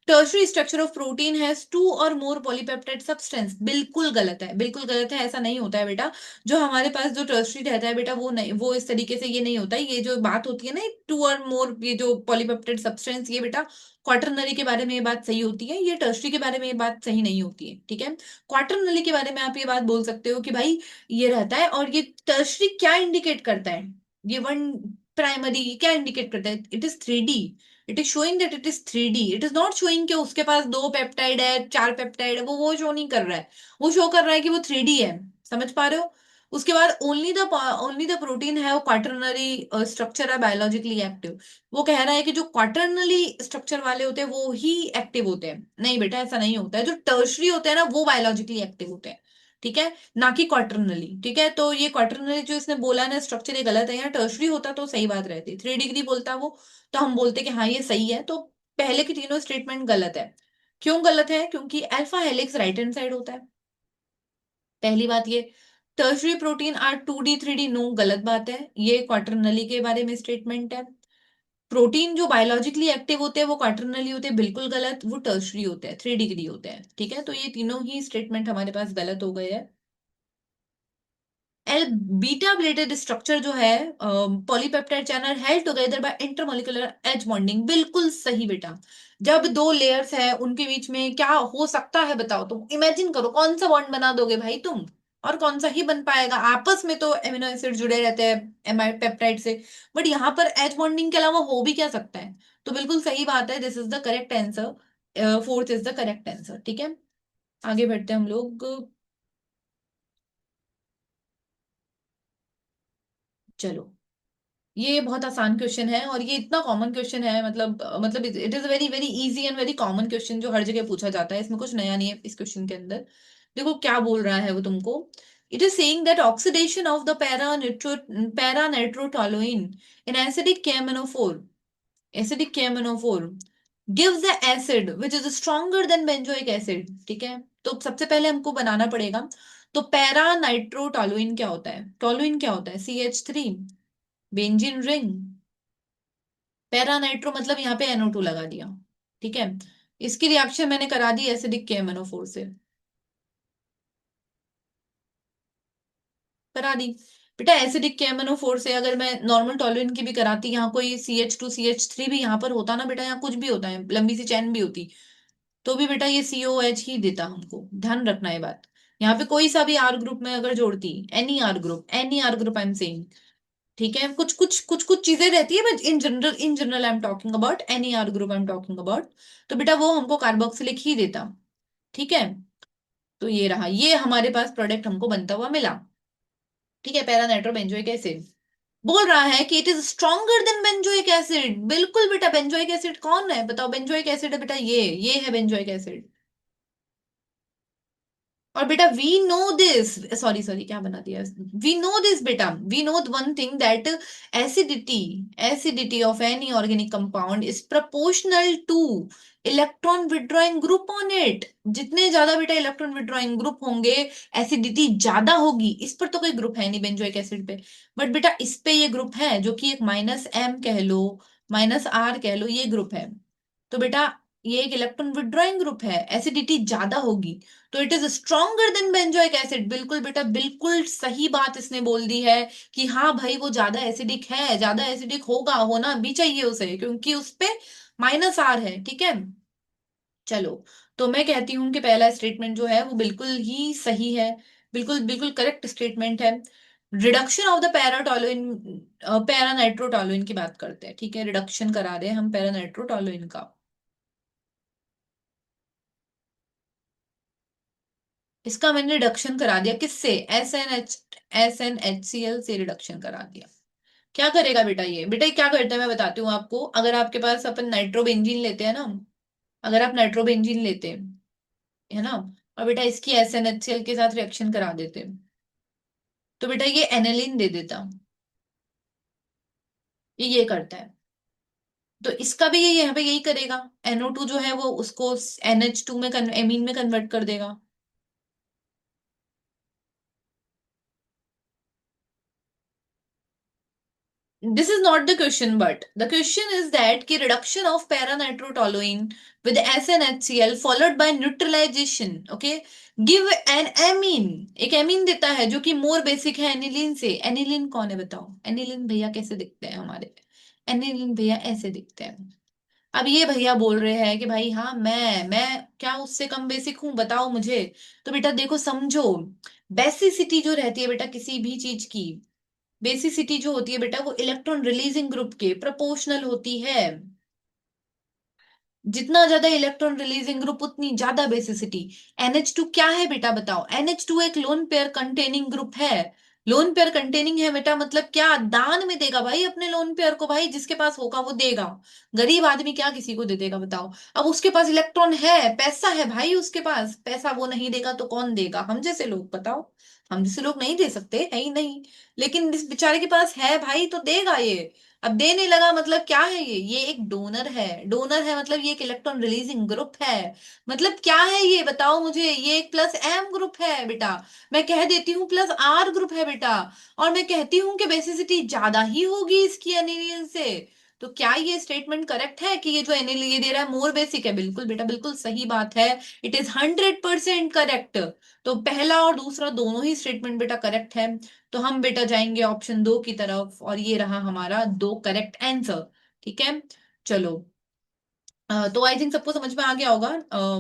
Tertiary structure of protein has two or more polypeptide substance, बिल्कुल गलत है, बिल्कुल गलत है, ऐसा नहीं होता है बेटा। जो हमारे पास जो टर्शरी रहता है बेटा वो नहीं, वो इस तरीके से ये नहीं होता है, ये जो बात होती है ना टू और मोर ये जो पॉलीपेप्टाइड सब्सटेंस, ये बेटा क्वाटरनरी के बारे में ये बात सही होती है, ये टर्शरी के बारे में ये बात सही नहीं होती है, ठीक है। क्वाटरनरी के बारे में आप ये बात बोल सकते हो कि भाई ये रहता है, और ये टर्शरी क्या इंडिकेट करता है, ये वन प्राइमरी क्या इंडिकेट करता है? It is 3D, it is showing that it is 3D, it is not showing कि उसके पास दो पेप्टाइड है, चार पेप्टाइड है, वो शो नहीं कर रहा है, वो शो कर रहा है कि वो 3D है, समझ पा रहे हो। उसके बाद ओनली द प्रोटीन है वो क्वाटरनरी स्ट्रक्चर है बायोलॉजिकली एक्टिव, वो कह रहा है कि जो क्वाटरनरी स्ट्रक्चर वाले होते हैं वो ही एक्टिव होते हैं, नहीं बेटा ऐसा नहीं होता है, जो टर्शरी होते हैं ना वो बायोलॉजिकली एक्टिव होते हैं, ठीक है, ना कि क्वाटरनली, ठीक है। तो ये क्वाटरनली जो इसने बोला ना स्ट्रक्चर ये गलत है, यहाँ टर्शरी होता तो सही बात रहती, 3 डिग्री बोलता वो, तो हम बोलते कि हाँ ये सही है। तो पहले की तीनों स्टेटमेंट गलत है। क्यों गलत है? क्योंकि alpha helix right hand side होता है, पहली बात ये। Tertiary protein are 2D 3D, no, गलत बात है, ये क्वाटरनली के बारे में स्टेटमेंट है। प्रोटीन जो बायोलॉजिकली एक्टिव होते हैं वो क्वाटरनली होते हैं, बिल्कुल गलत, वो टर्शरी होते हैं, 3 डिग्री होते हैं, ठीक है। तो ये तीनों ही स्टेटमेंट हमारे पास गलत हो गए हैं। एल बीटा ब्लेडेड स्ट्रक्चर जो है polypeptide channel held together by intermolecular H bonding, बिल्कुल सही बेटा। जब दो लेयर्स है उनके बीच में क्या हो सकता है बताओ, तुम इमेजिन करो कौन सा बॉन्ड बना दोगे भाई तुम, और कौन सा ही बन पाएगा, आपस में तो एमिनो एसिड जुड़े रहते हैं एमाइड पेप्टाइड से, बट यहाँ पर एज बॉन्डिंग के अलावा हो भी क्या सकता है? तो बिल्कुल सही बात है, this is the correct answer, fourth is the correct answer, ठीक है। आगे बढ़ते हैं हम लोग, चलो। ये बहुत आसान क्वेश्चन है और ये इतना कॉमन क्वेश्चन है, मतलब it is very very easy and very common question जो हर जगह पूछा जाता है, इसमें कुछ नया नहीं है इस क्वेश्चन के अंदर। देखो क्या बोल रहा है वो तुमको, it is saying that oxidation of the para nitrotoluene in acidic acidic KMnO4 gives the acid which is stronger than benzoic acid, ठीक है। तो सबसे पहले हमको बनाना पड़ेगा, तो पैरा नाइट्रोटोलुइन क्या होता है, टोलुइन क्या होता है, CH3, benzene ring, para nitro मतलब यहाँ पे NO2 लगा दिया, ठीक है। इसकी रिएक्शन मैंने करा दी एसिडिक KMnO4 से, करा दी। बेटा एसिडिक KMnO4 से अगर मैं नॉर्मल टोलुइन की भी कराती, यहाँ कोई CH2 CH3 भी यहाँ पर होता ना बेटा, यहाँ कुछ भी होता है, लंबी सी चैन भी होती, तो भी बेटा ये COH ही देता हमको, ध्यान रखना ये बात। यहाँ पे कोई सा भी आर ग्रुप में अगर जोड़ती, any R group I am saying, ठीक है, कुछ कुछ कुछ कुछ चीजें रहती है, but in general I am talking about any R group I am talking about, तो बेटा वो हमको कार्बोक्सिलिक ही देता, ठीक है। तो ये रहा, ये हमारे पास प्रोडक्ट हमको बनता हुआ मिला, ठीक है, पैरा नाइट्रो बेंजोइक एसिड। बोल रहा है कि it is stronger than benzoic acid. बिल्कुल बेटा, बेंजोइक एसिड कौन है बताओ? बेंजोइक एसिड है बेटा, ये है बेंजोइक एसिड। और बेटा we know this, sorry sorry क्या बना दिया, वी नो दिस बेटा, we know one thing that acidity, acidity of any organic compound is proportional to electron withdrawing group on it. जितने ज्यादा बेटा इलेक्ट्रॉन विड्रॉइंग ग्रुप होंगे, एसिडिटी ज्यादा होगी। इस पर तो कोई ग्रुप है नहीं बेंजोइक एसिड पे, बट बेटा इस पे ये ग्रुप है, जो कि एक -M कह लो, -R कह लो, ये ग्रुप है। तो बेटा ये एक इलेक्ट्रॉन विड्रॉइंग ग्रुप है, एसिडिटी ज्यादा होगी, तो it is stronger than benzoic acid. बिल्कुल बेटा, बिल्कुल सही बात इसने बोल दी है कि हाँ भाई वो ज्यादा एसिडिक है, ज्यादा एसिडिक होगा, होना भी चाहिए उसे, क्योंकि उस पे -R है। ठीक है, चलो। तो मैं कहती हूँ कि पहला स्टेटमेंट जो है वो बिल्कुल ही सही है, बिल्कुल बिल्कुल करेक्ट स्टेटमेंट है। रिडक्शन ऑफ द पैराटोलुइन, पैरानाइट्रोटोलुइन की बात करते हैं। ठीक है, रिडक्शन करा रहे हैं हम पैरानाइट्रोटोलुइन का। इसका मैंने रिडक्शन करा दिया, किससे? SnHCl से रिडक्शन करा दिया। क्या करेगा बेटा ये? बेटा ये क्या करता है मैं बताती हूँ आपको। अगर आपके पास अपन नाइट्रोबेंजीन लेते हैं ना, अगर आप नाइट्रोबेंजीन लेते हैं, है ना, और बेटा इसकी SnHCl के साथ रिएक्शन करा देते हैं, तो बेटा ये एनिलीन दे देता। ये करता है। तो इसका भी ये यहाँ पे यही करेगा, NO2 जो है वो उसको NH2 में एमीन में कन्वर्ट कर देगा। This is not the question, but the question is that ki reduction of para-nitrotoluene with SnHCl followed by neutralization, okay, give an amine, एक amine देता है जो कि more basic है aniline से। aniline कौन है बताओ? aniline भैया कैसे दिखते हैं हमारे? aniline भैया ऐसे दिखते हैं। अब ये भैया बोल रहे हैं कि भाई हाँ मैं क्या उससे कम बेसिक हूं बताओ मुझे? तो बेटा देखो समझो, बेसिसिटी जो रहती है बेटा किसी भी चीज की, बेसिसिटी जो होती है बेटा वो इलेक्ट्रॉन रिलीजिंग ग्रुप के प्रोपोर्शनल होती है। जितना ज्यादा इलेक्ट्रॉन रिलीजिंग ग्रुप उतनी ज्यादा बेसिसिटी। NH2 क्या है बेटा बताओ? NH2 एक लोन पेयर कंटेनिंग ग्रुप है। लोन पेयर कंटेनिंग है बेटा, मतलब क्या दान में देगा भाई अपने लोन पेयर को? भाई जिसके पास होगा वो देगा, गरीब आदमी क्या किसी को दे देगा बताओ? अब उसके पास इलेक्ट्रॉन है, पैसा है भाई उसके पास, पैसा वो नहीं देगा तो कौन देगा? हम जैसे लोग बताओ, हम जैसे लोग नहीं दे सकते, है ही नहीं। लेकिन इस बेचारे के पास है भाई तो देगा ये। अब देने लगा मतलब क्या है? ये एक डोनर है। डोनर है मतलब ये एक इलेक्ट्रॉन रिलीजिंग ग्रुप है। मतलब क्या है ये बताओ मुझे? ये एक +M ग्रुप है बेटा। मैं कह देती हूँ +R ग्रुप है बेटा। और मैं कहती हूँ कि बेसिसिटी ज्यादा ही होगी इसकी एनिलीन से। तो क्या ये स्टेटमेंट करेक्ट है कि ये जो एनिल ये दे रहा है मोर बेसिक है? बिल्कुल बेटा, बिल्कुल सही बात है। It is 100% correct. तो पहला और दूसरा दोनों ही स्टेटमेंट बेटा करेक्ट है। तो हम बेटा जाएंगे ऑप्शन 2 की तरफ, और ये रहा हमारा 2 करेक्ट आंसर। ठीक है, चलो। तो आई थिंक सबको समझ में आ गया होगा।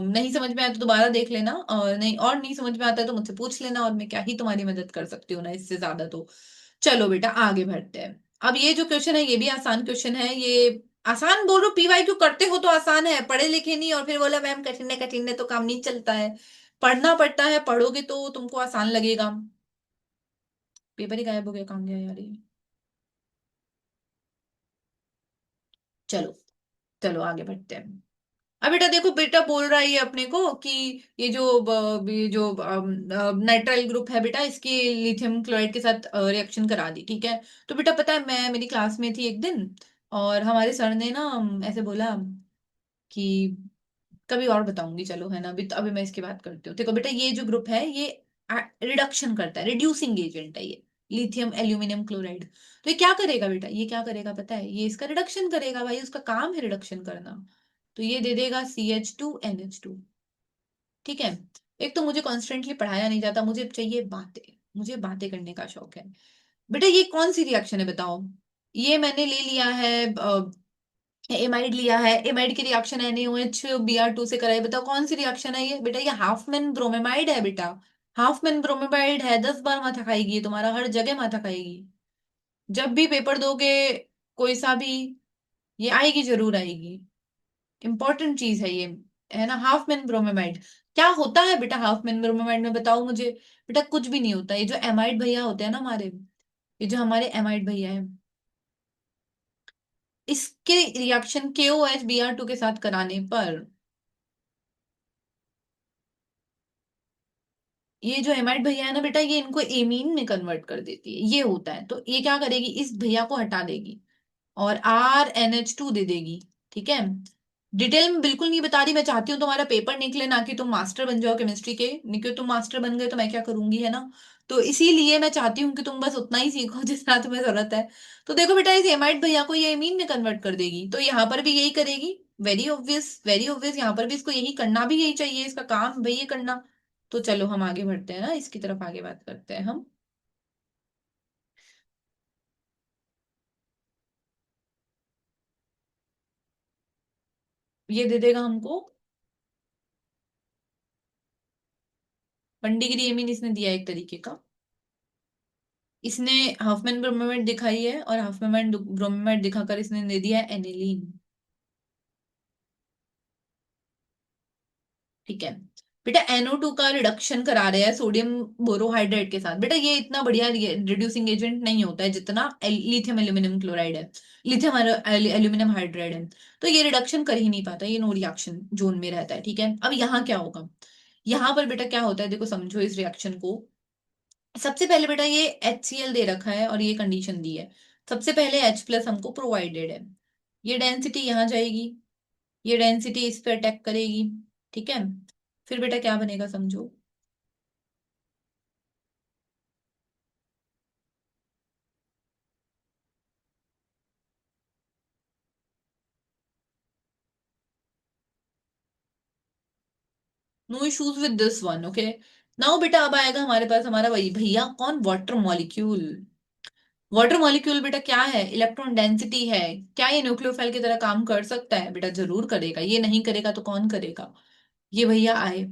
नहीं समझ में आया तो दोबारा देख लेना, और नहीं, और नहीं समझ में आता है तो मुझसे पूछ लेना, और मैं क्या ही तुम्हारी मदद कर सकती हूँ ना इससे ज्यादा तो। चलो बेटा आगे बढ़ते हैं। अब ये जो क्वेश्चन है ये भी आसान क्वेश्चन है ये। आसान बोलो, PYQ करते हो तो आसान है, पढ़े लिखे नहीं और फिर बोला मैम कठिन है, कठिन है तो काम नहीं चलता है। पढ़ना पड़ता है, पढ़ोगे तो तुमको आसान लगेगा। पेपर ही गायब हो गया, कहाँ गया यार ये? चलो, चलो आगे बढ़ते हैं। अब बेटा देखो, बेटा बोल रहा है ये अपने को कि ये जो नाइट्राइल ग्रुप है बेटा, इसकी लिथियम क्लोराइड के साथ रिएक्शन करा दी। ठीक है, तो बेटा पता है मैं मेरी क्लास में थी एक दिन, और हमारे सर ने ना ऐसे बोला कि कभी और बताऊंगी, चलो है ना, अभी तो अभी मैं इसकी बात करती हूँ। देखो बेटा ये जो ग्रुप है ये रिडक्शन करता है, रिड्यूसिंग एजेंट है ये, लिथियम एल्यूमिनियम क्लोराइड। तो ये क्या करेगा बेटा? ये क्या करेगा पता है? ये इसका रिडक्शन करेगा भाई, उसका काम है रिडक्शन करना। तो ये दे देगा CH2NH2। ठीक है। एक तो मुझे कॉन्स्टेंटली पढ़ाया नहीं जाता, मुझे चाहिए बातें, मुझे बातें करने का शौक है। बेटा ये कौन सी रिएक्शन है बताओ? ये मैंने ले लिया है, एमाइड लिया है, एमाइड की रिएक्शन NaOH Br2 से कराई। बताओ कौन सी रिएक्शन है ये? बेटा ये हाफमैन ब्रोमेमाइड है बेटा। हाफमैन ब्रोमेमाइड है, 10 बार माथा खाएगी ये तुम्हारा, हर जगह माथा खाएगी। जब भी पेपर दोगे कोई सा भी, ये आएगी, जरूर आएगी। इंपॉर्टेंट चीज है ये, है ना, हाफमैन ब्रोमेमाइड। क्या होता है बेटा हाफमैन ब्रोमेमाइड में बताओ मुझे? बेटा कुछ भी नहीं होता। ये जो एमाइड भैया होते हैं ना हमारे, ये जो हमारे एमाइड भैया है, इसके रिएक्शन KOH Br2 के साथ कराने पर ये जो एमाइड भैया है ना बेटा, ये इनको एमीन में कन्वर्ट कर देती है, ये होता है। तो ये क्या करेगी, इस भैया को हटा देगी और RnH2 दे देगी। ठीक है, डिटेल में बिल्कुल नहीं बता रही, मैं चाहती हूँ तुम्हारा पेपर निकले, ना कि तुम मास्टर बन जाओ केमिस्ट्री के। निकले तुम मास्टर बन गए तो मैं क्या करूंगी, है ना। तो इसीलिए मैं चाहती हूँ कि तुम बस उतना ही सीखो जितना तुम्हें जरूरत है। तो देखो बेटा, इस एमाइड भैया को ये एमीन में कन्वर्ट कर देगी, तो यहाँ पर भी यही करेगी। वेरी ऑब्वियस, वेरी ऑब्वियस, यहाँ पर भी इसको यही करना, भी यही चाहिए, इसका काम भाई ये करना। तो चलो हम आगे बढ़ते हैं ना, इसकी तरफ आगे बात करते हैं हम। ये दे देगा हमको 1 डिग्री एमीन, इसने दिया एक तरीके का। इसने हाफमैन ब्रोमेट दिखाई है, और हाफमैन ब्रोमेट दिखाकर इसने दे दिया है एनिलीन। ठीक है बेटा, NO2 का रिडक्शन करा रहे हैं सोडियम बोरोहाइड्रेट के साथ। बेटा ये इतना बढ़िया रिड्यूसिंग एजेंट नहीं होता है जितना लिथियम एल्यूमिनियम क्लोराइड है, लिथियम एल्यूमिनियम हाइड्राइड है। तो ये रिडक्शन कर ही नहीं पाता, ये नो रिएक्शन जोन में रहता है। ठीक है, अब यहाँ क्या होगा, यहाँ पर बेटा क्या होता है, देखो समझो इस रिएक्शन को। सबसे पहले बेटा ये HCl दे रखा है और ये कंडीशन दी है। सबसे पहले H+ हमको प्रोवाइडेड है, ये डेंसिटी यहाँ जाएगी, ये डेंसिटी इस पे अटैक करेगी। ठीक है, फिर बेटा क्या बनेगा समझो। No issues with this one, okay. Now बेटा अब आएगा हमारे पास हमारा वही भैया, कौन, वाटर मॉलिक्यूल। वाटर मॉलिक्यूल बेटा क्या है, इलेक्ट्रॉन डेंसिटी है। क्या ये न्यूक्लियोफाइल की तरह काम कर सकता है, बेटा जरूर करेगा, ये नहीं करेगा तो कौन करेगा। ये भैया आए।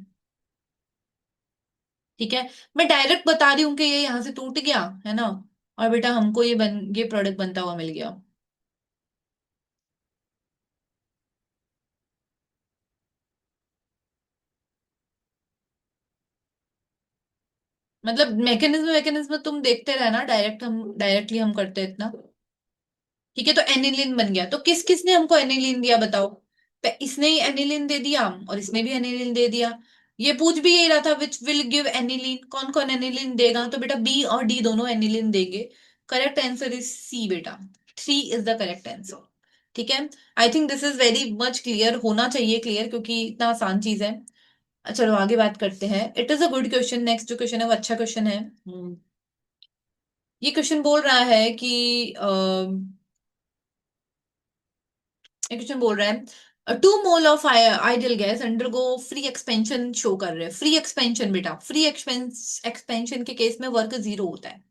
ठीक है, मैं डायरेक्ट बता रही हूँ कि ये यहाँ से टूट गया, है ना, और बेटा हमको ये प्रोडक्ट बनता हुआ मिल गया। मतलब मैकेनिज्म मैकेनिज्म तुम देखते रहना, डायरेक्टली हम करते हैं इतना। ठीक है, तो एनिलीन बन गया, तो किस किसने हमको एनिलीन दिया बताओ। इसने ही एनिलीन दे दिया, और इसने भी एनिलीन दे दिया। ये पूछ भी यही रहा था, विच विल गिव एनिलीन, कौन कौन एनिलीन देगा, तो बेटा B और D दोनों एनिलीन देंगे। करेक्ट आंसर इज C बेटा, 3 इज द करेक्ट आंसर। ठीक है, आई think this is very much clear, होना चाहिए क्लियर, क्योंकि इतना आसान चीज है। चलो आगे बात करते हैं, it is a good question. Next जो क्वेश्चन है वो अच्छा क्वेश्चन है। ये क्वेश्चन बोल रहा है कि एक क्वेश्चन बोल रहा है 2 mole of ideal gas undergo free expansion show कर रहे हैं। फ्री एक्सपेंशन बेटा, फ्री एक्सपेंशन के केस में वर्क 0 होता है।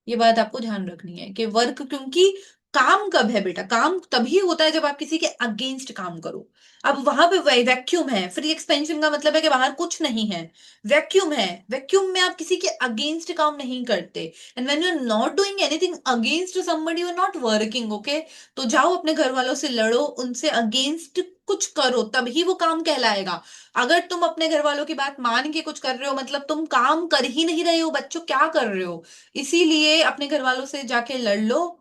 ये बात आपको ध्यान रखनी है कि वर्क, क्योंकि काम कब है बेटा, काम तभी होता है जब आप किसी के अगेंस्ट काम करो। अब वहां पे वैक्यूम है, फ्री एक्सपेंशन का मतलब है कि बाहर कुछ नहीं है, वैक्यूम है। वैक्यूम में आप किसी के अगेंस्ट काम नहीं करते। And when you are not doing anything against somebody, you are not working, okay. तो जाओ अपने घर वालों से लड़ो, उनसे अगेंस्ट कुछ करो, तभी वो काम कहलाएगा। अगर तुम अपने घर वालों की बात मान के कुछ कर रहे हो, मतलब तुम काम कर ही नहीं रहे हो बच्चों, क्या कर रहे हो। इसीलिए अपने घर वालों से जाके लड़ लो।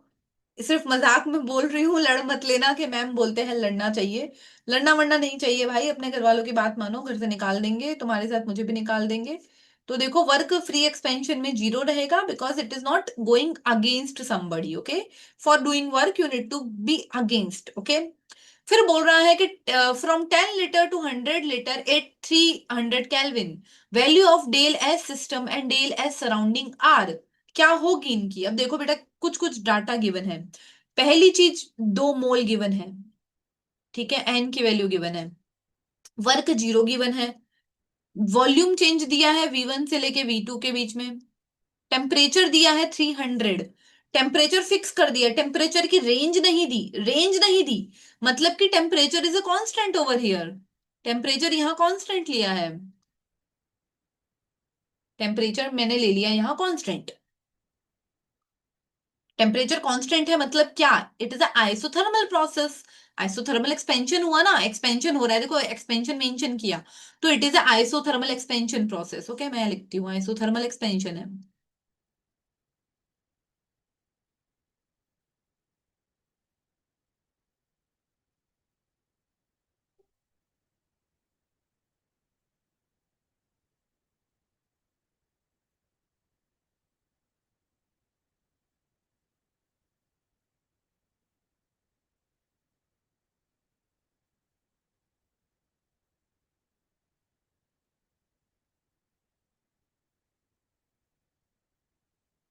सिर्फ मजाक में बोल रही हूँ, लड़ मत लेना कि मैम बोलते हैं लड़ना चाहिए। लड़ना वड़ना नहीं चाहिए भाई, अपने घर वालों की बात मानो, घर से निकाल देंगे, तुम्हारे साथ मुझे भी निकाल देंगे। तो देखो वर्क फ्री एक्सपेंशन में 0 रहेगा, because it is not going against somebody, okay. For doing work you need to be against, okay. फिर बोल रहा है कि from 10 litre to 100 litre at 300 kelvin, value of del S system and del S surrounding are क्या होगी इनकी। अब देखो बेटा, कुछ कुछ डाटा गिवन है। पहली चीज, 2 मोल गिवन है। ठीक है, एन की वैल्यू गिवन है, वर्क 0 गिवन है, वॉल्यूम चेंज दिया है V1 से लेके V2 के बीच में, टेम्परेचर दिया है 300, टेम्परेचर फिक्स कर दिया, टेम्परेचर की रेंज नहीं दी, रेंज नहीं दी, मतलब कि temperature is a constant over here. Temperature यहाँ कांस्टेंट लिया है, टेम्परेचर मैंने ले लिया यहाँ कांस्टेंट। टेम्परेचर कांस्टेंट है मतलब क्या, it is isothermal process. Isothermal expansion हुआ ना, एक्सपेंशन हो रहा है, देखो एक्सपेंशन मेंशन किया, तो it is isothermal expansion process, okay. मैं लिखती हूँ आइसोथर्मल एक्सपेंशन है।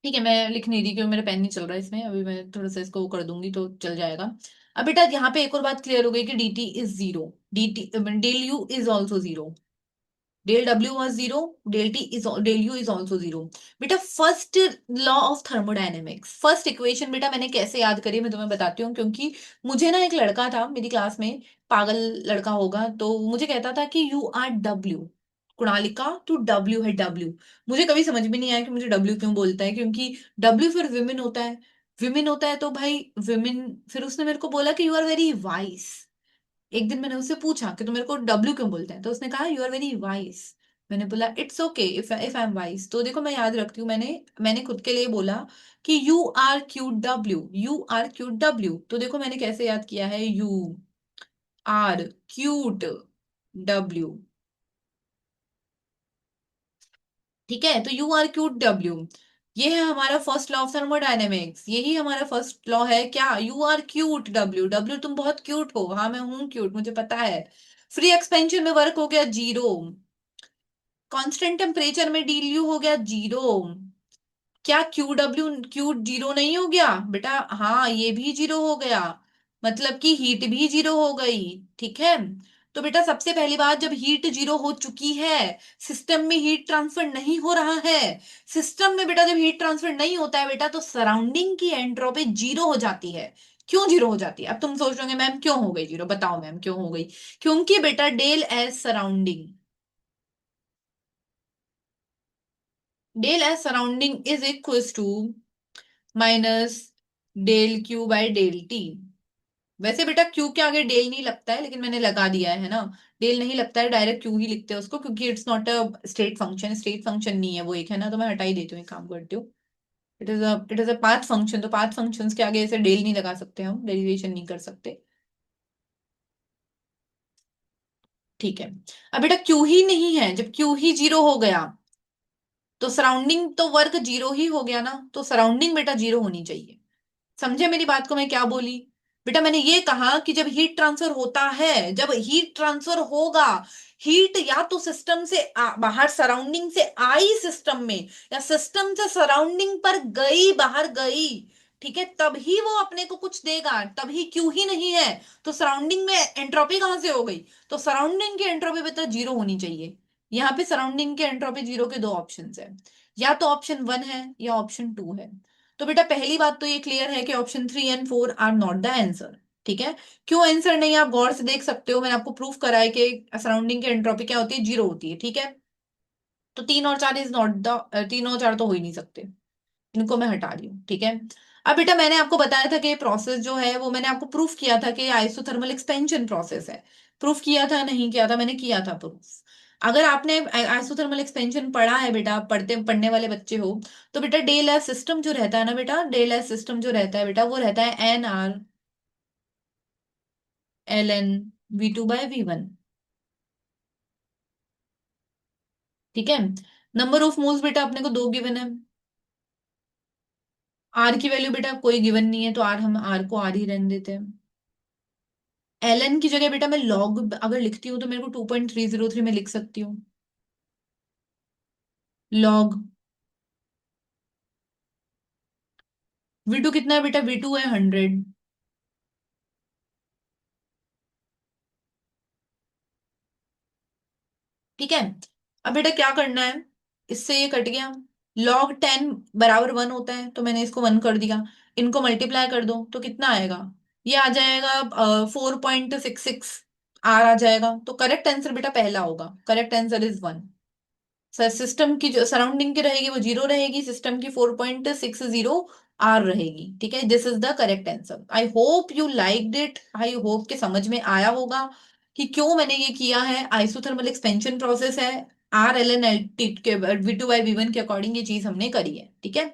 ठीक है, मैं लिख नहीं रही क्योंकि मेरा पेन नहीं चल रहा है इसमें, अभी मैं थोड़ा सा इसको वो कर दूंगी तो चल जाएगा। अब बेटा यहाँ पे एक और बात क्लियर हो गई कि dt is zero, dt del u is also zero, del W was zero, del U is also zero. बेटा first law of thermodynamics, first equation बेटा मैंने कैसे याद करी मैं तुम्हें बताती हूँ, क्योंकि मुझे ना एक लड़का था मेरी क्लास में, पागल लड़का होगा, तो मुझे कहता था कि यू आर डब्ल्यू, कुणालिका टू डब्ल्यू है डब्ल्यू। मुझे कभी समझ में नहीं आया कि मुझे डब्ल्यू क्यों बोलता है, क्योंकि डब्ल्यू फिर विमेन होता है, विमेन होता है तो भाई विमेन। फिर उसने मेरे को बोला कि यू आर वेरी वाइस। एक दिन मैंने उससे पूछा कि तू मेरे को डब्ल्यू क्यों बोलता है, तो उसने कहा यू आर वेरी वाइस। मैंने बोला it's okay if I am vice. तो देखो मैं याद रखती हूँ, मैंने मैंने खुद के लिए बोला कि you are cute W, you are cute W. तो देखो मैंने कैसे याद किया है, यू आर क्यूट डब्ल्यू। ठीक है, तो यू आर क्यूट डब्ल्यू, ये है हमारा फर्स्ट लॉ ऑफ थर्मोडायनेमिक्स, यही हमारा फर्स्ट लॉ है क्या, you are cute W, W तुम बहुत क्यूट हो, हाँ मैं हूँ क्यूट मुझे पता है। फ्री एक्सपेंशन में वर्क हो गया जीरो, कांस्टेंट टेम्परेचर में डील्यू हो गया जीरो। क्या क्यू डब्ल्यू क्यू जीरो नहीं हो गया बेटा, हाँ ये भी जीरो हो गया, मतलब कि हीट भी जीरो हो गई। ठीक है, तो बेटा सबसे पहली बात, जब हीट जीरो हो चुकी है, सिस्टम में हीट ट्रांसफर नहीं हो रहा है, सिस्टम में बेटा जब हीट ट्रांसफर नहीं होता है बेटा, तो सराउंडिंग की एंट्रोपी जीरो हो जाती है। क्यों जीरो हो जाती है, अब तुम सोच रहे मैम क्यों हो गई जीरो, बताओ मैम क्यों हो गई। क्योंकि बेटा del H surrounding, del H surrounding is equals to minus del Q by del T. वैसे बेटा क्यू के आगे डेल नहीं लगता है, लेकिन मैंने लगा दिया है ना, डेल नहीं लगता है, डायरेक्ट क्यू ही लिखते हैं उसको, क्योंकि it's not a state function, state function नहीं है वो, एक है ना, तो मैं हटा ही देती हूँ, एक काम करती हूँ। It is a path function, तो पाथ फंक्शंस के आगे ऐसे डेल नहीं लगा सकते, हम डेरिवेशन नहीं कर सकते। ठीक है, अब बेटा क्यू ही नहीं है, जब क्यू ही जीरो हो गया तो सराउंडिंग तो वर्क जीरो ही हो गया ना, तो सराउंडिंग बेटा जीरो होनी चाहिए। समझे मेरी बात को मैं क्या बोली। बेटा मैंने ये कहा कि जब हीट ट्रांसफर होता है, जब हीट ट्रांसफर होगा, हीट या तो सिस्टम से बाहर सराउंडिंग से आई सिस्टम में, या सिस्टम से सराउंडिंग पर गई, बाहर गई, ठीक है, तभी वो अपने को कुछ देगा, तभी क्यों ही नहीं है। तो सराउंडिंग में एंट्रोपी कहां से हो गई, तो सराउंडिंग की एंट्रोपी बेटा जीरो होनी चाहिए। यहाँ पे सराउंडिंग के एंट्रोपी जीरो के दो ऑप्शंस है, या तो ऑप्शन वन है या ऑप्शन टू है। तो बेटा पहली बात तो ये क्लियर है कि option three and four are not the answer. ठीक है, क्यों आंसर नहीं, आप गौर से देख सकते हो, मैंने आपको प्रूफ करा है कि सराउंडिंग की एंट्रोपी क्या होती है, जीरो होती है। ठीक है, तो तीन और चार इज नॉट द, तीन और चार तो हो ही नहीं सकते, इनको मैं हटा रही हूँ। ठीक है, अब बेटा मैंने आपको बताया था कि ये प्रोसेस जो है वो मैंने आपको प्रूफ किया था कि आइसोथर्मल एक्सपेंशन प्रोसेस है। प्रूफ किया था नहीं किया था, मैंने किया था प्रूफ। अगर आपने आइसोथर्मल एक्सपेंशन पढ़ा है बेटा, आप पढ़ने वाले बच्चे हो, तो बेटा डेल एस सिस्टम जो रहता है ना बेटा, डेल एस सिस्टम जो रहता है बेटा, वो रहता है N R L N V2/V1। ठीक है, नंबर ऑफ मोल्स बेटा अपने को दो गिवन है, आर की वैल्यू बेटा कोई गिवन नहीं है, तो आर, हम आर को आर ही रहने देते हैं। एल एन की जगह बेटा मैं लॉग अगर लिखती हूँ तो मेरे को 2.303 में लिख सकती हूँ, लॉग। V2 कितना है बेटा, V2 है 100। ठीक है, अब बेटा क्या करना है, इससे ये कट गया, log 10 बराबर वन होता है, तो मैंने इसको वन कर दिया, इनको मल्टीप्लाई कर दो तो कितना आएगा, ये आ जाएगा 4.66 आर आ जाएगा। तो करेक्ट आंसर बेटा पहला होगा, correct answer is one. Sir system की जो सराउंडिंग की रहेगी वो जीरो रहेगी, सिस्टम की 4.60 आर रहेगी। ठीक है, this is the correct answer. I hope you liked it, I hope के समझ में आया होगा कि क्यों मैंने ये किया है, आइसोथर्मल एक्सपेंशन प्रोसेस है, R L N L T के V2/V1 के अकॉर्डिंग ये चीज हमने करी है। ठीक है,